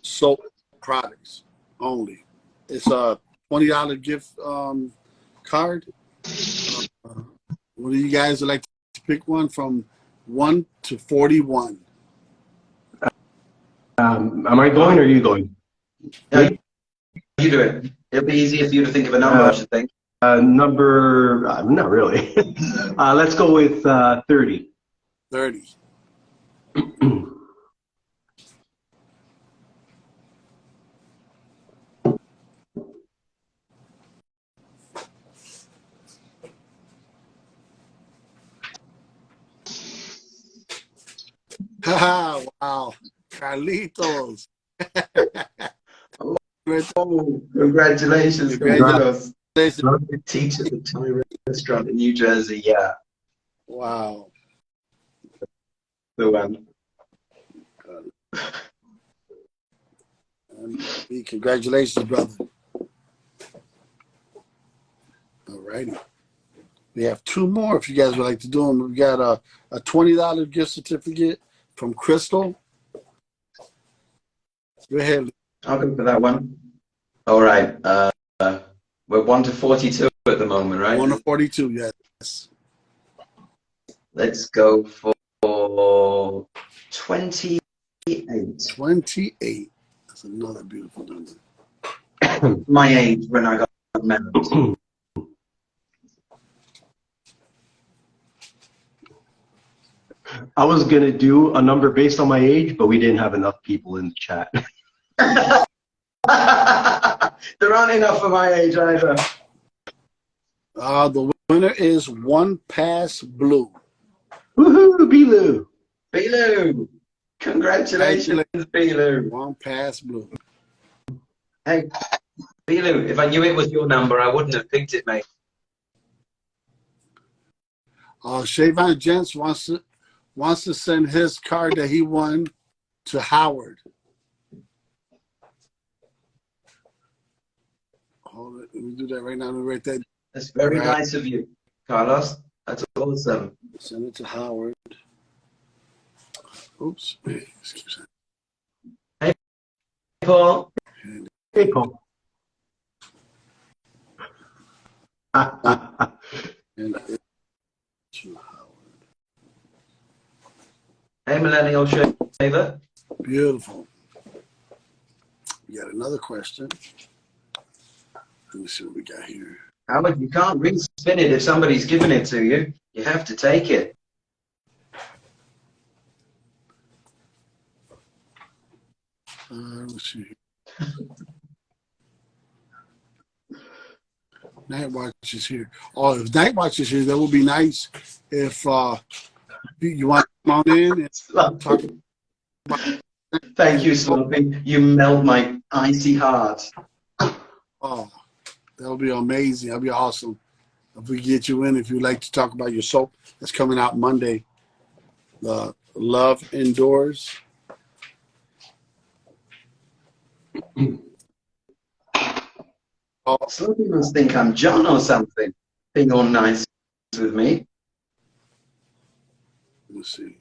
Speaker 1: soap products only. It's a $20 gift card. One of you guys would like to pick one from 1 to 41?
Speaker 2: Am I going or are you going?
Speaker 3: No, you do it. It'll be easier for you to think of a number, I should think.
Speaker 2: Number, not really. Let's go with 30.
Speaker 1: 30. Wow. Carlitos.
Speaker 3: Oh, congratulations.
Speaker 1: Congratulations.
Speaker 3: Teacher at the Thai restaurant in New Jersey, yeah.
Speaker 1: Wow.
Speaker 3: The one.
Speaker 1: Congratulations, brother. All righty. We have two more if you guys would like to do them. We got a $20 gift certificate from Crystal. Go ahead.
Speaker 3: I'll go for that one. All right. We're 1 to 42 at the moment, right?
Speaker 1: 1 to 42, yes.
Speaker 3: Let's go for 28.
Speaker 1: 28. That's another beautiful number.
Speaker 3: My age when I got married.
Speaker 2: I was going to do a number based on my age, but we didn't have enough people in the chat.
Speaker 3: There aren't enough for my age either.
Speaker 1: The winner is One Pass Blue.
Speaker 2: Woohoo, Bilu!
Speaker 3: Bilu! Congratulations, Bilu.
Speaker 1: One Pass Blue.
Speaker 3: Hey, Bilu, if I knew it was your number, I wouldn't have picked it, mate.
Speaker 1: Shayvon Gents wants to send his card that he won to Howard. Hold it. Let me do that right now. Let me write that.
Speaker 3: That's very nice of you, Carlos. That's awesome.
Speaker 1: Send it to Howard. Oops. Excuse me.
Speaker 3: Hey, Paul.
Speaker 2: Hey, Paul.
Speaker 1: And to Howard.
Speaker 3: Hey, Millennial Shaver.
Speaker 1: Beautiful. We got another question. Let me see what we got here.
Speaker 3: Howard, you can't re-spin it if somebody's giving it to you. You have to take it.
Speaker 1: Let's see. Night Watch is here. Oh, if Night Watch is here, that would be nice. If you want to come on in and talk about.
Speaker 3: Thank you, Sloppy. You melt my icy heart.
Speaker 1: Oh, that'll be amazing. That'll be awesome. If we get you in, if you'd like to talk about your soap that's coming out Monday, Love Indoors.
Speaker 3: Some people think I'm John or something, being all nice with me.
Speaker 1: Let's see.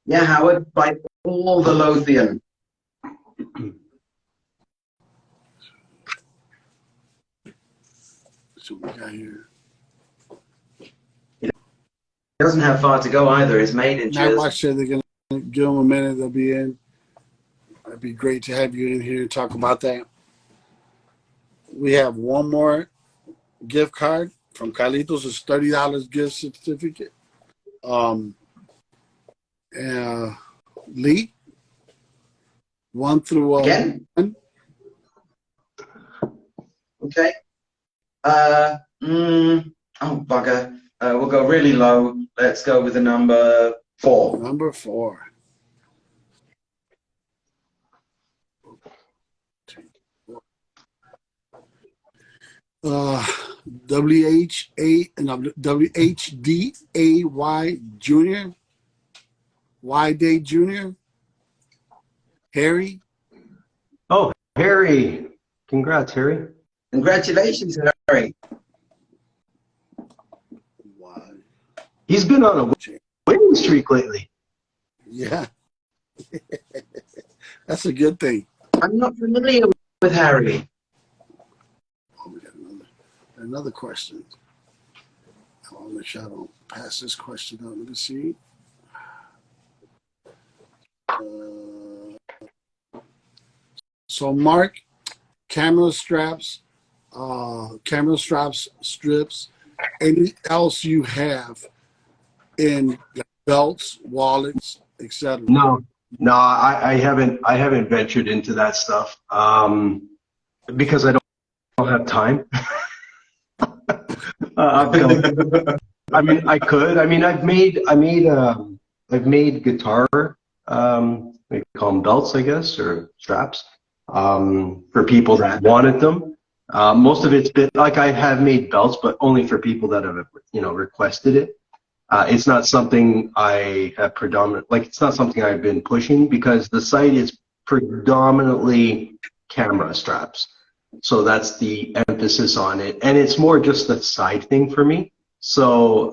Speaker 3: Yeah, Howard, by all the Lothian.
Speaker 1: So we got here.
Speaker 3: He doesn't have far to go either. It's made in
Speaker 1: Night
Speaker 3: Jersey.
Speaker 1: Watch said they're going to give them a minute. They'll be in. It'd be great to have you in here and talk about that. We have one more gift card from Carlitos. It's $30 gift certificate. Lee, 1 through
Speaker 3: Again?
Speaker 1: 1.
Speaker 3: Okay. Oh, bugger. We'll go really low. Let's go with the number 4.
Speaker 1: Number 4. WHDAY Junior, Y Day Junior, Harry.
Speaker 2: Oh, Harry. Congrats, Harry.
Speaker 3: Congratulations, Harry.
Speaker 1: Y.
Speaker 2: He's been on a winning streak lately.
Speaker 1: Yeah. That's a good thing.
Speaker 3: I'm not familiar with Harry.
Speaker 1: Oh, we got another question. I want to make sure I don't pass this question out. Let me see. So Mark, camera straps, strips, any else you have in belts, wallets, etc.
Speaker 2: No, I haven't ventured into that stuff because I don't have time. I mean, I could. I mean, I've made guitar, we call them belts, I guess, or straps, for people that wanted them. Most of it's been like I have made belts, but only for people that have, requested it. It's not something I have it's not something I've been pushing because the site is predominantly camera straps. So that's the emphasis on it. And it's more just a side thing for me. So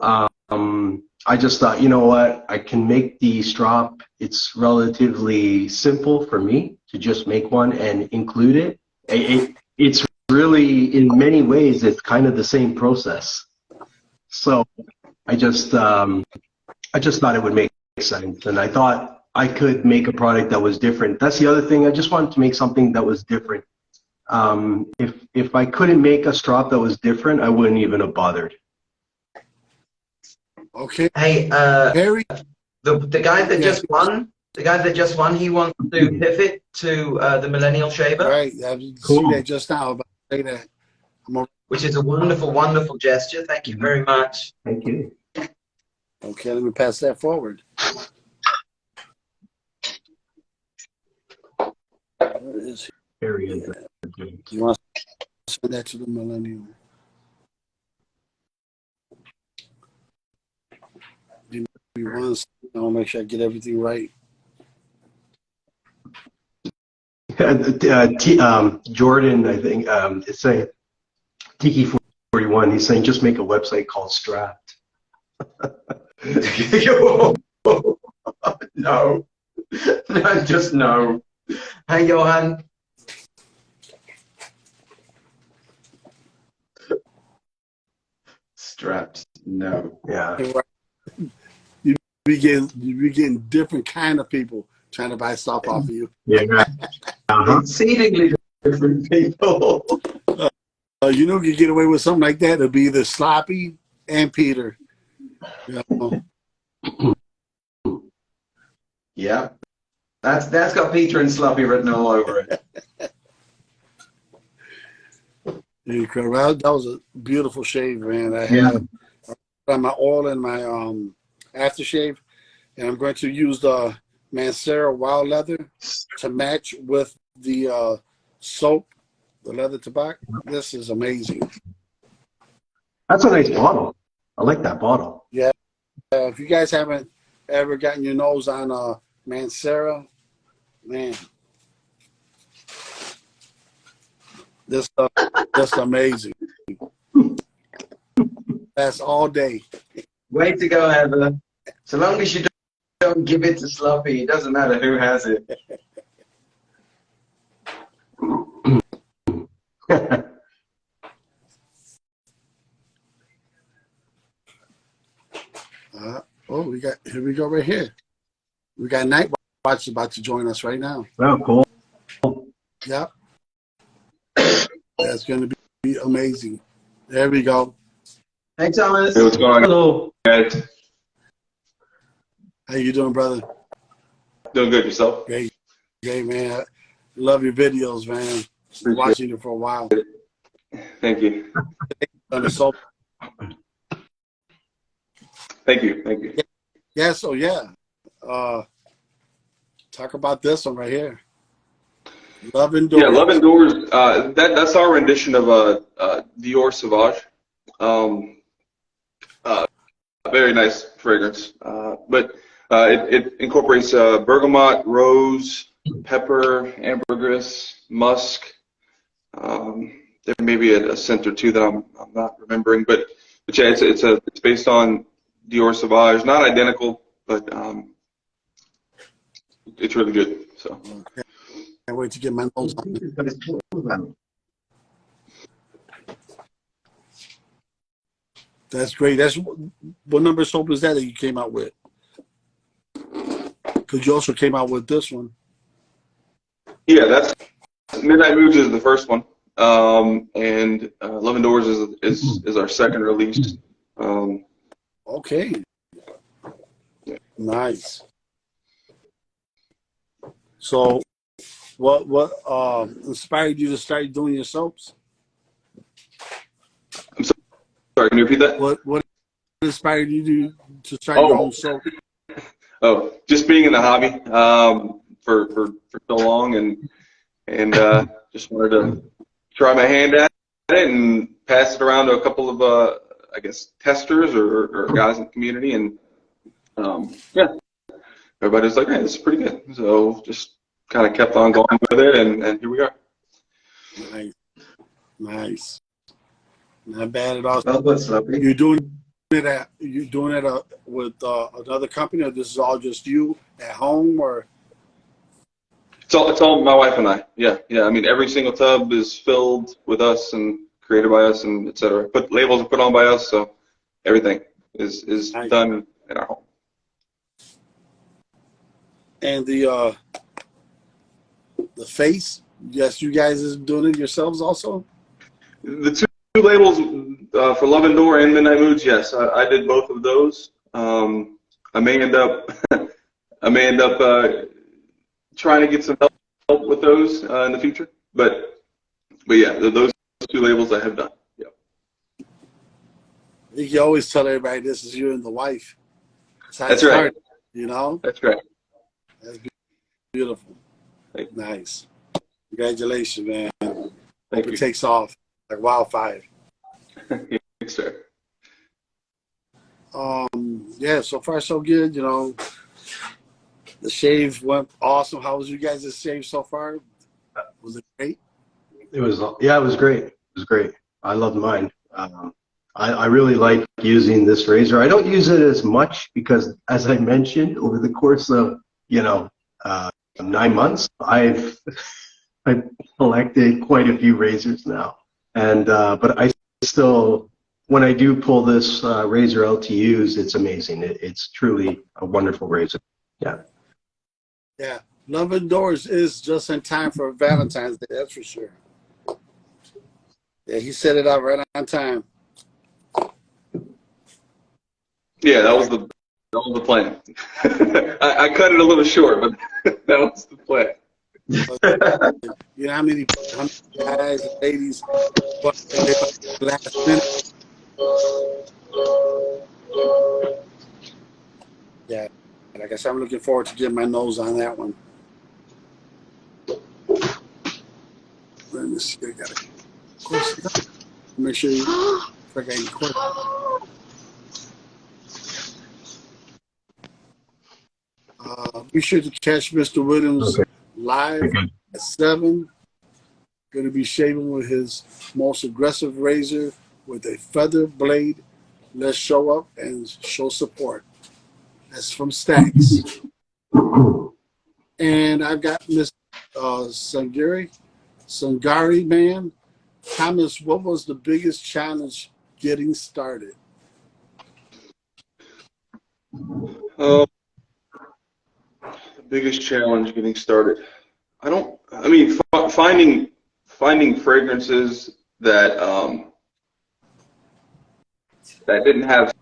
Speaker 2: I just thought, you know what, I can make the strap. It's relatively simple for me to just make one and include it. It's really, in many ways, it's kind of the same process. So I just thought it would make sense, and I thought I could make a product that was different. That's the other thing. I just wanted to make something that was different. If I couldn't make a strap that was different, I wouldn't even have bothered.
Speaker 1: Okay.
Speaker 3: Hey,
Speaker 1: Harry,
Speaker 3: the guy that just won, he wants to pivot to the Millennial Shaver.
Speaker 1: right. I see that just now. About to say that.
Speaker 3: Which is a wonderful, wonderful gesture. Thank you very much.
Speaker 2: Thank you.
Speaker 1: Okay, let me pass that forward. Where is
Speaker 2: Very interesting.
Speaker 1: he? You want to send that to the millennial? Give me one second. I'll make sure I get everything right.
Speaker 2: Jordan, I think, is saying Tiki41. He's saying just make a website called Strapped.
Speaker 3: No, just no. Hey, Johan. Strapped, no.
Speaker 2: Yeah.
Speaker 1: You be getting different kind of people trying to buy stuff off of you.
Speaker 2: Yeah.
Speaker 3: Exceedingly different people.
Speaker 1: You know, you get away with something like that. It'll be either Sloppy and Peter. You know?
Speaker 3: Yeah, that's got Peter and Sloppy written all over it.
Speaker 1: Incredible. That was a beautiful shave, man. I had my oil and my aftershave. and I'm going to use the Mancera Wild Leather to match with the soap, the leather tobacco. This is amazing.
Speaker 2: That's a nice bottle. I like that bottle.
Speaker 1: Yeah, if you guys haven't ever gotten your nose on Mancera, man, this stuff, that's amazing. That's all day.
Speaker 3: Way to go, Heather. So long as you don't give it to Sloppy, it doesn't matter who has it.
Speaker 1: Here we go right here. We got Night Watch about to join us right now.
Speaker 2: Oh, cool.
Speaker 1: Yep. That's going to be amazing. There we go.
Speaker 3: Hey, Thomas.
Speaker 4: Hey, what's going on?
Speaker 2: Hello.
Speaker 4: Guys?
Speaker 1: How you doing, brother?
Speaker 4: Doing good, yourself?
Speaker 1: Great, man. Love your videos, man. Been watching you for a while.
Speaker 4: Thank you.
Speaker 1: On the soap.
Speaker 4: Thank you.
Speaker 1: Yeah, so yeah. Talk about this one right here. Love Indoors.
Speaker 4: Yeah, Love Indoors. That's our rendition of Dior Sauvage. Very nice fragrance, but it incorporates bergamot, rose, pepper, ambergris, musk. There may be a scent or two that I'm not remembering, but yeah, it's based on Dior Sauvage. Not identical, but it's really good. So.
Speaker 1: Can't wait to get my nose on it. That's great. That's what number of soap is that you came out with? Because you also came out with this one.
Speaker 4: Yeah, that's Midnight Moods is the first one, and Love Indoors is our second release.
Speaker 1: Okay. Nice. So, what inspired you to start doing your soaps?
Speaker 4: Sorry, can you repeat that?
Speaker 1: What inspired you to start your own soap?
Speaker 4: Oh, just being in the hobby for so long, and just wanted to try my hand at it and pass it around to a couple of I guess testers or guys in the community, and yeah, everybody was like, "Hey, this is pretty good." So just kind of kept on going with it, and here we are.
Speaker 1: Nice. Not bad at all.
Speaker 3: Sloppy.
Speaker 1: You're doing it with another company, or this is all just you at home, or?
Speaker 4: It's all my wife and I. Yeah. I mean, every single tub is filled with us and created by us, and etc. But labels are put on by us, so everything is
Speaker 1: Nice.
Speaker 4: done in our home.
Speaker 1: And the face, yes, you guys is doing it yourselves also?
Speaker 4: The two labels for Love Indoor and Midnight Moods, yes, I did both of those. I may end up trying to get some help with those in the future, but yeah, those two labels I have done. Yeah.
Speaker 1: You always tell everybody this is you and the wife.
Speaker 4: That's right.
Speaker 1: Started, you know?
Speaker 4: That's right.
Speaker 1: That's beautiful. Nice. Congratulations, man. Hope it takes off like wildfire.
Speaker 4: Thanks, sir.
Speaker 1: Yeah, so far so good, you know. The shave went awesome. How was you guys' shave so far? Was it great?
Speaker 2: It was great. It was great. I loved mine. I really like using this razor. I don't use it as much because, as I mentioned, over the course of 9 months, I've collected quite a few razors now, and but I still, when I do pull this razor out to use, it's amazing. It's truly a wonderful razor. Yeah.
Speaker 1: Yeah. Love Indoors is just in time for Valentine's Day, that's for sure. Yeah, he set it up right on time.
Speaker 4: Yeah, that was the plan. I cut it a little short, but that was the plan.
Speaker 1: You know how many guys and ladies last minute? Yeah, like I said, I'm looking forward to getting my nose on that one. Let me see. I got a question. Make sure if I got any questions. Be sure to catch Mr. Williams live at 7. Going to be shaving with his most aggressive razor with a feather blade. Let's show up and show support. That's from Stacks. And I've got Miss Sangari man. Thomas, what was the biggest challenge getting started?
Speaker 4: The biggest challenge getting started. Finding fragrances that that didn't have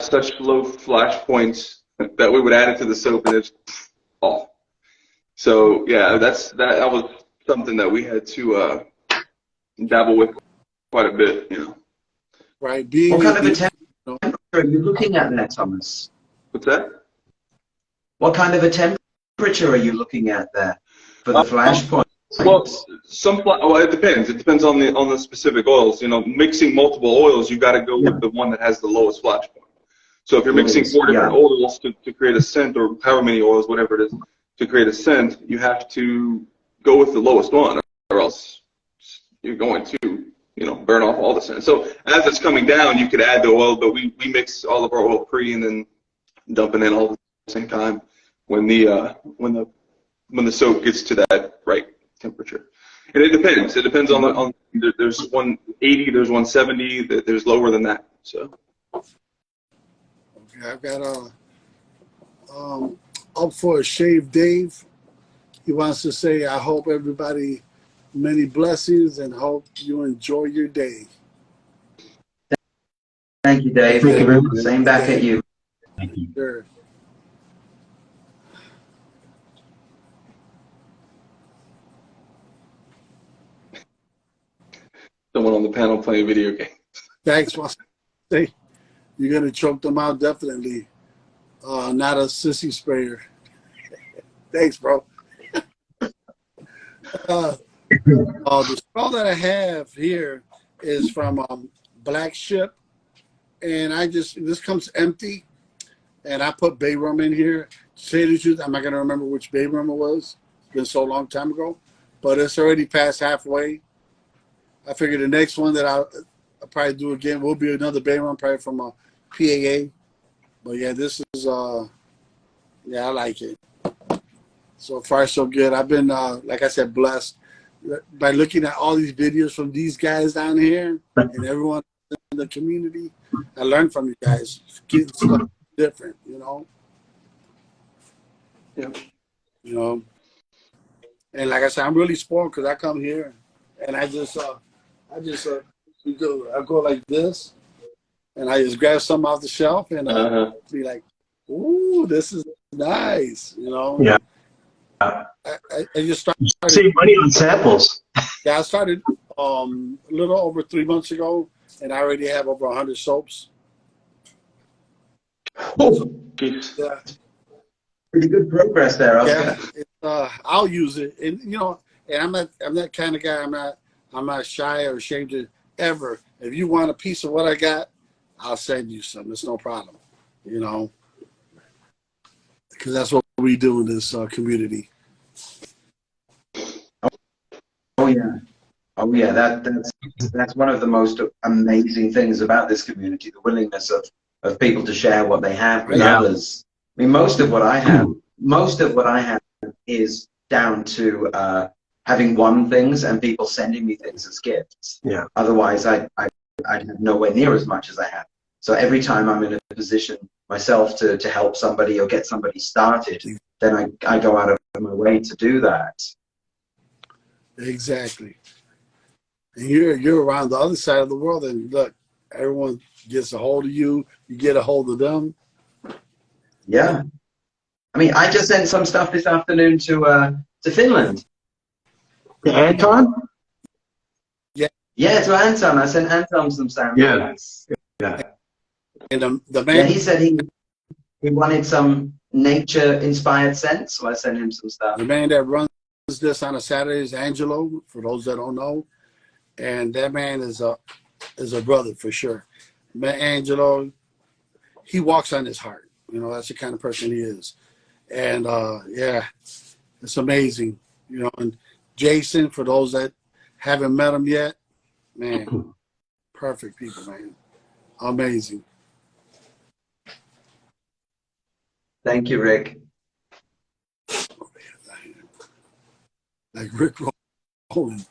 Speaker 4: such low flash points that we would add it to the soap and it's off. So yeah, that was something that we had to dabble with quite a bit, you know.
Speaker 1: Right.
Speaker 3: What kind of a temperature are you looking at there, Thomas?
Speaker 4: What's that?
Speaker 3: What kind of a temperature are you looking at there for the flash point?
Speaker 4: Well, it depends. It depends on the specific oils. You know, mixing multiple oils, you got to go with the one that has the lowest flash point. So if you're mixing 4 different oils to create a scent, or however many oils, whatever it is, to create a scent, you have to go with the lowest one, or else you're going to, you know, burn off all the scent. So as it's coming down, you could add the oil, but we mix all of our oil pre and then dump it in all at the same time when the soap gets to that right temperature. And it depends. It depends on there's 180, there's 170, there's lower than that. So.
Speaker 1: Okay, I've got up for a shave, Dave. He wants to say, I hope everybody many blessings and hope you enjoy your day.
Speaker 3: Thank you, Dave.
Speaker 2: Thank you very much.
Speaker 3: Same back at you.
Speaker 2: Thank you.
Speaker 1: Sure.
Speaker 4: Someone on the panel playing video games.
Speaker 1: Thanks. Say you're gonna choke them out, definitely. Not a sissy sprayer. Thanks, bro. The straw that I have here is from Black Ship, and this comes empty, and I put bay rum in here. To say the truth, I'm not gonna remember which bay rum it was. It's been so long time ago, but it's already past halfway. I figure the next one that I'll probably do again will be another bay rum, probably from a PAA. But yeah, this is yeah, I like it. So far, so good. I've been, like I said, blessed by looking at all these videos from these guys down here and everyone in the community. I learned from you guys. Getting stuff different, you know.
Speaker 4: Yeah.
Speaker 1: You know. And like I said, I'm really spoiled because I come here and I go like this, and I just grab something off the shelf and be like, "Ooh, this is nice," you know.
Speaker 2: Yeah.
Speaker 1: I just started.
Speaker 2: Save money on samples.
Speaker 1: Yeah, I started a little over 3 months ago, and I already have over 100 soaps.
Speaker 3: Oh,
Speaker 1: Yeah,
Speaker 3: pretty good progress there.
Speaker 1: I'll use it, and you know, and I'm that kind of guy. I'm not shy or ashamed to ever. If you want a piece of what I got, I'll send you some. It's no problem, you know, because that's what we do in this community.
Speaker 3: Oh yeah. That's one of the most amazing things about this community: the willingness of people to share what they have with others. I mean, most of what I have is down to having won things and people sending me things as gifts.
Speaker 2: Yeah.
Speaker 3: Otherwise, I'd have nowhere near as much as I have. So every time I'm in a position myself to help somebody or get somebody started, then I go out of my way to do that.
Speaker 1: Exactly. And you're around the other side of the world, and look, everyone gets a hold of you. You get a hold of them.
Speaker 3: Yeah. I mean, I just sent some stuff this afternoon to Finland.
Speaker 2: To Anton?
Speaker 3: Yeah, to Anton. I sent Anton some samples.
Speaker 2: Yeah.
Speaker 1: And the man.
Speaker 3: Yeah, he said he wanted some nature-inspired scent, so I sent him some stuff.
Speaker 1: The man that runs this on a Saturday is Angelo, for those that don't know. And that man is a brother for sure. Man, Angelo, he walks on his heart. You know, that's the kind of person he is. And yeah, it's amazing. You know, and Jason, for those that haven't met him yet, man, perfect people, man. Amazing.
Speaker 3: Thank you, Rick.
Speaker 1: Like Rick Rowland.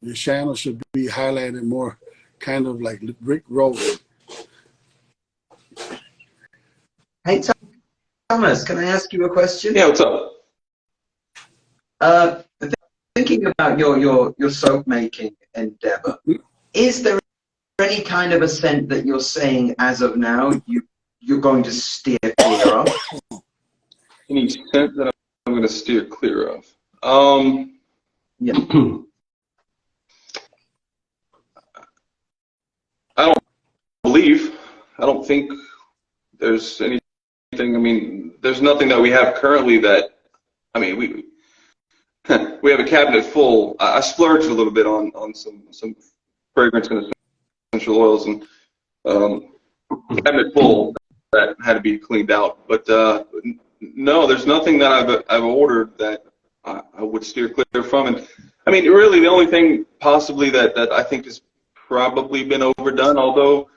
Speaker 1: Your channel should be highlighted more, kind of like Rick Rowland.
Speaker 3: Hey, Thomas, can I ask you a question?
Speaker 4: Yeah, what's up?
Speaker 3: Thinking about your soap making endeavor, is there any kind of a scent that you're saying as of now you're going to steer clear of?
Speaker 4: Any scent that I'm going to steer clear of?
Speaker 3: Yeah.
Speaker 4: I don't think there's anything. I mean, there's nothing that we have currently that. I mean, we have a cabinet full. I splurged a little bit on some fragrance and essential oils, and cabinet full that had to be cleaned out. But no, there's nothing that I've ordered that I would steer clear from. And I mean, really, the only thing possibly that I think has probably been overdone, although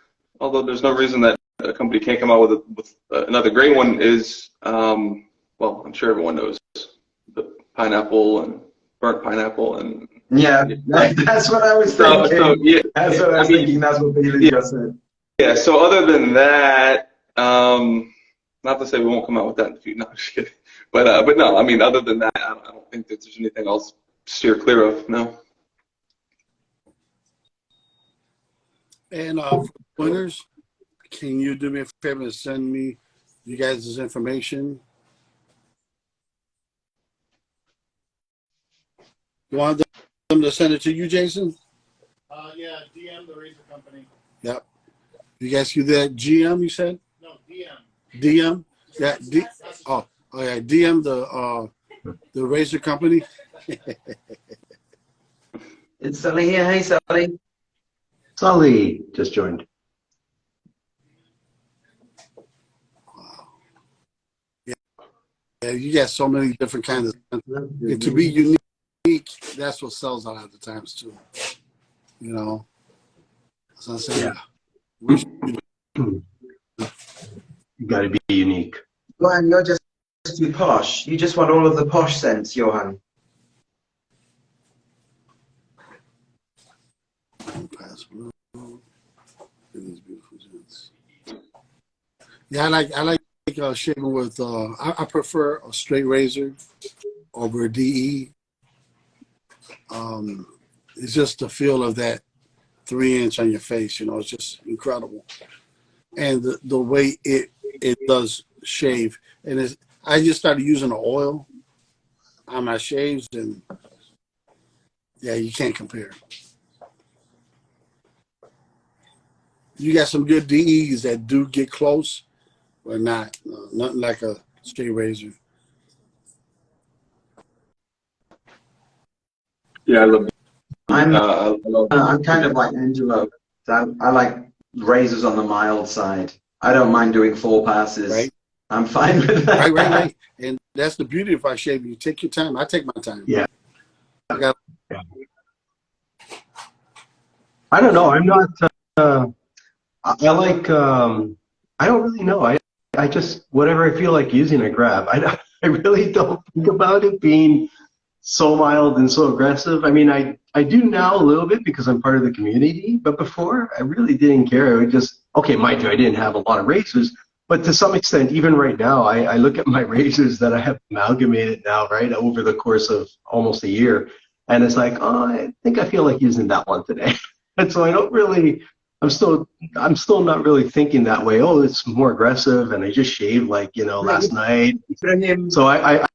Speaker 4: there's no reason that a company can't come out with another great one, is well, I'm sure everyone knows the pineapple and burnt pineapple and
Speaker 3: yeah, that's what I was thinking.
Speaker 4: So, yeah,
Speaker 3: that's what I was thinking. That's what Bailey just said.
Speaker 4: Yeah. So other than that, not to say we won't come out with that in the future. No, I'm just kidding. But no, I mean, other than that, I don't think that there's anything else to steer clear of. No.
Speaker 1: And for winners, can you do me a favor and send me you guys' information? You want them to send it to you, Jason?
Speaker 5: Yeah, DM the Razor Company.
Speaker 1: Yep. You guys do that GM, you said?
Speaker 5: No, DM.
Speaker 1: DM? Yeah. Oh, yeah. DM the Razor Company.
Speaker 3: It's Sully here. Hey, Sully.
Speaker 2: Sully just joined.
Speaker 1: Wow. Yeah, you got so many different kinds of. And to be unique, that's what sells a lot of the times too. You know. So I'm saying,
Speaker 2: You got to be unique.
Speaker 3: Johan, you're just too posh. You just want all of the posh scents, Johan.
Speaker 1: Yeah, I like shaving with. I prefer a straight razor over a DE. It's just the feel of that 3-inch on your face. You know, it's just incredible, and the way it does shave. And I just started using the oil on my shaves, and yeah, you can't compare. You got some good DEs that do get close, but not nothing like a straight razor.
Speaker 4: Yeah, I love.
Speaker 3: I'm kind of like Angelo. So I like razors on the mild side. I don't mind doing 4 passes.
Speaker 1: Right.
Speaker 3: I'm fine with that.
Speaker 1: Right. And that's the beauty of our shaving. You take your time. I take my time.
Speaker 2: Yeah.
Speaker 1: I
Speaker 2: don't know. I'm not. I like. I don't really know. I just whatever I feel like using, I grab. I really don't think about it being so mild and so aggressive. I mean, I do now a little bit because I'm part of the community, but before I really didn't care. I would just, okay, mind you, I didn't have a lot of razors, but to some extent, even right now, I look at my razors that I have amalgamated now, right, over the course of almost a year, and it's like, oh, I think I feel like using that one today. And so I don't really, I'm still not really thinking that way. Oh, it's more aggressive, and I just shaved like, last night. So I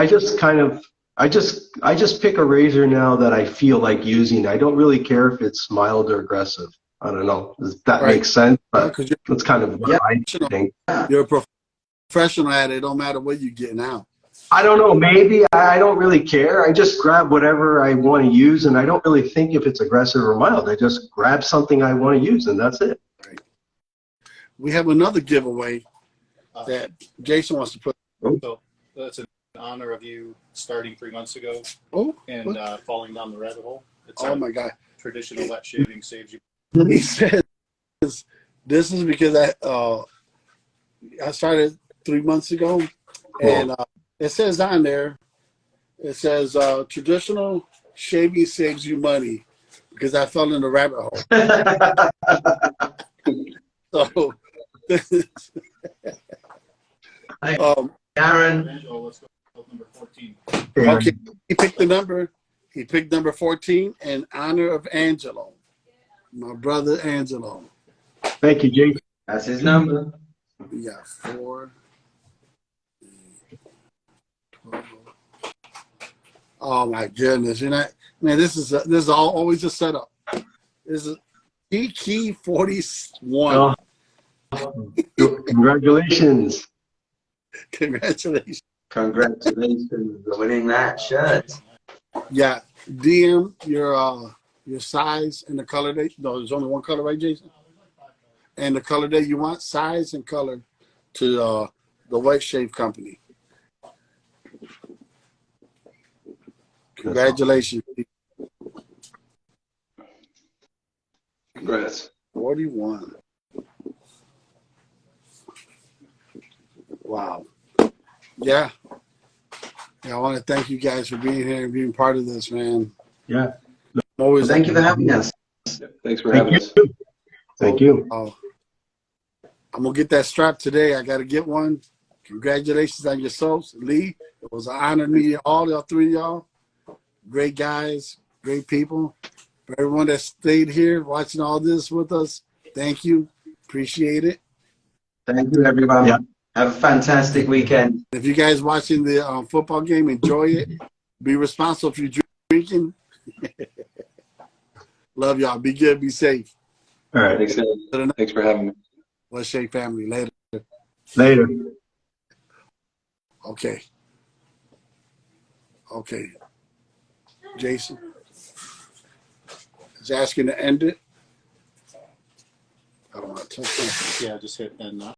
Speaker 2: just kind of, I just pick a razor now that I feel like using. I don't really care if it's mild or aggressive. I don't know. Does that make sense? But that's kind of what I think.
Speaker 1: You're a professional at it. It don't matter what you get now.
Speaker 2: I don't know. Maybe I don't really care. I just grab whatever I want to use, and I don't really think if it's aggressive or mild. I just grab something I want to use, and that's it.
Speaker 1: Right. We have another giveaway that Jason wants to put.
Speaker 5: So that's in honor of you starting 3 months ago
Speaker 1: Oh,
Speaker 5: and falling down the rabbit hole. It's
Speaker 1: oh my God!
Speaker 5: traditional wet shaving saves you.
Speaker 1: He says this is because I started 3 months ago, and it says on there, it says traditional shaving saves you money because I fell in the rabbit hole. So,
Speaker 3: Aaron.
Speaker 5: Angelo, let's go with number 14.
Speaker 1: okay, he picked the number. He picked number 14 in honor of Angelo, my brother Angelo.
Speaker 2: Thank you, Jake.
Speaker 3: That's his number.
Speaker 1: We got 4, 12. Oh my goodness! Man, this is always a setup. This is key 41.
Speaker 2: Oh, congratulations.
Speaker 1: Congratulations!
Speaker 3: Congratulations on winning that shirt.
Speaker 1: Yeah, DM your size and the color that. No, there's only one color, right, Jason? And the color that you want, size and color, to the White Shave Company. Congratulations.
Speaker 4: Congrats.
Speaker 1: 41. Wow. Yeah. I want to thank you guys for being here and being part of this, man.
Speaker 2: Yeah.
Speaker 1: Always.
Speaker 3: Thank you for having us.
Speaker 4: Thanks for having us.
Speaker 2: Thank you.
Speaker 1: I'm going to get that strap today. I got to get one. Congratulations on yourselves. Lee, it was an honor meeting all y'all, 3 of y'all. Great guys, great people. For everyone that stayed here watching all this with us, thank you. Appreciate it.
Speaker 3: Thank you, everyone.
Speaker 2: Yeah.
Speaker 3: Have a fantastic weekend.
Speaker 1: If you guys watching the football game, enjoy it. Be responsible if you're drinking. Love y'all. Be good. Be safe.
Speaker 2: All right.
Speaker 4: Thanks for having me.
Speaker 1: Let's shake family. Later.
Speaker 2: Later.
Speaker 1: Okay. Jason is asking to end it. I don't want to touch that.
Speaker 5: Yeah, just hit end.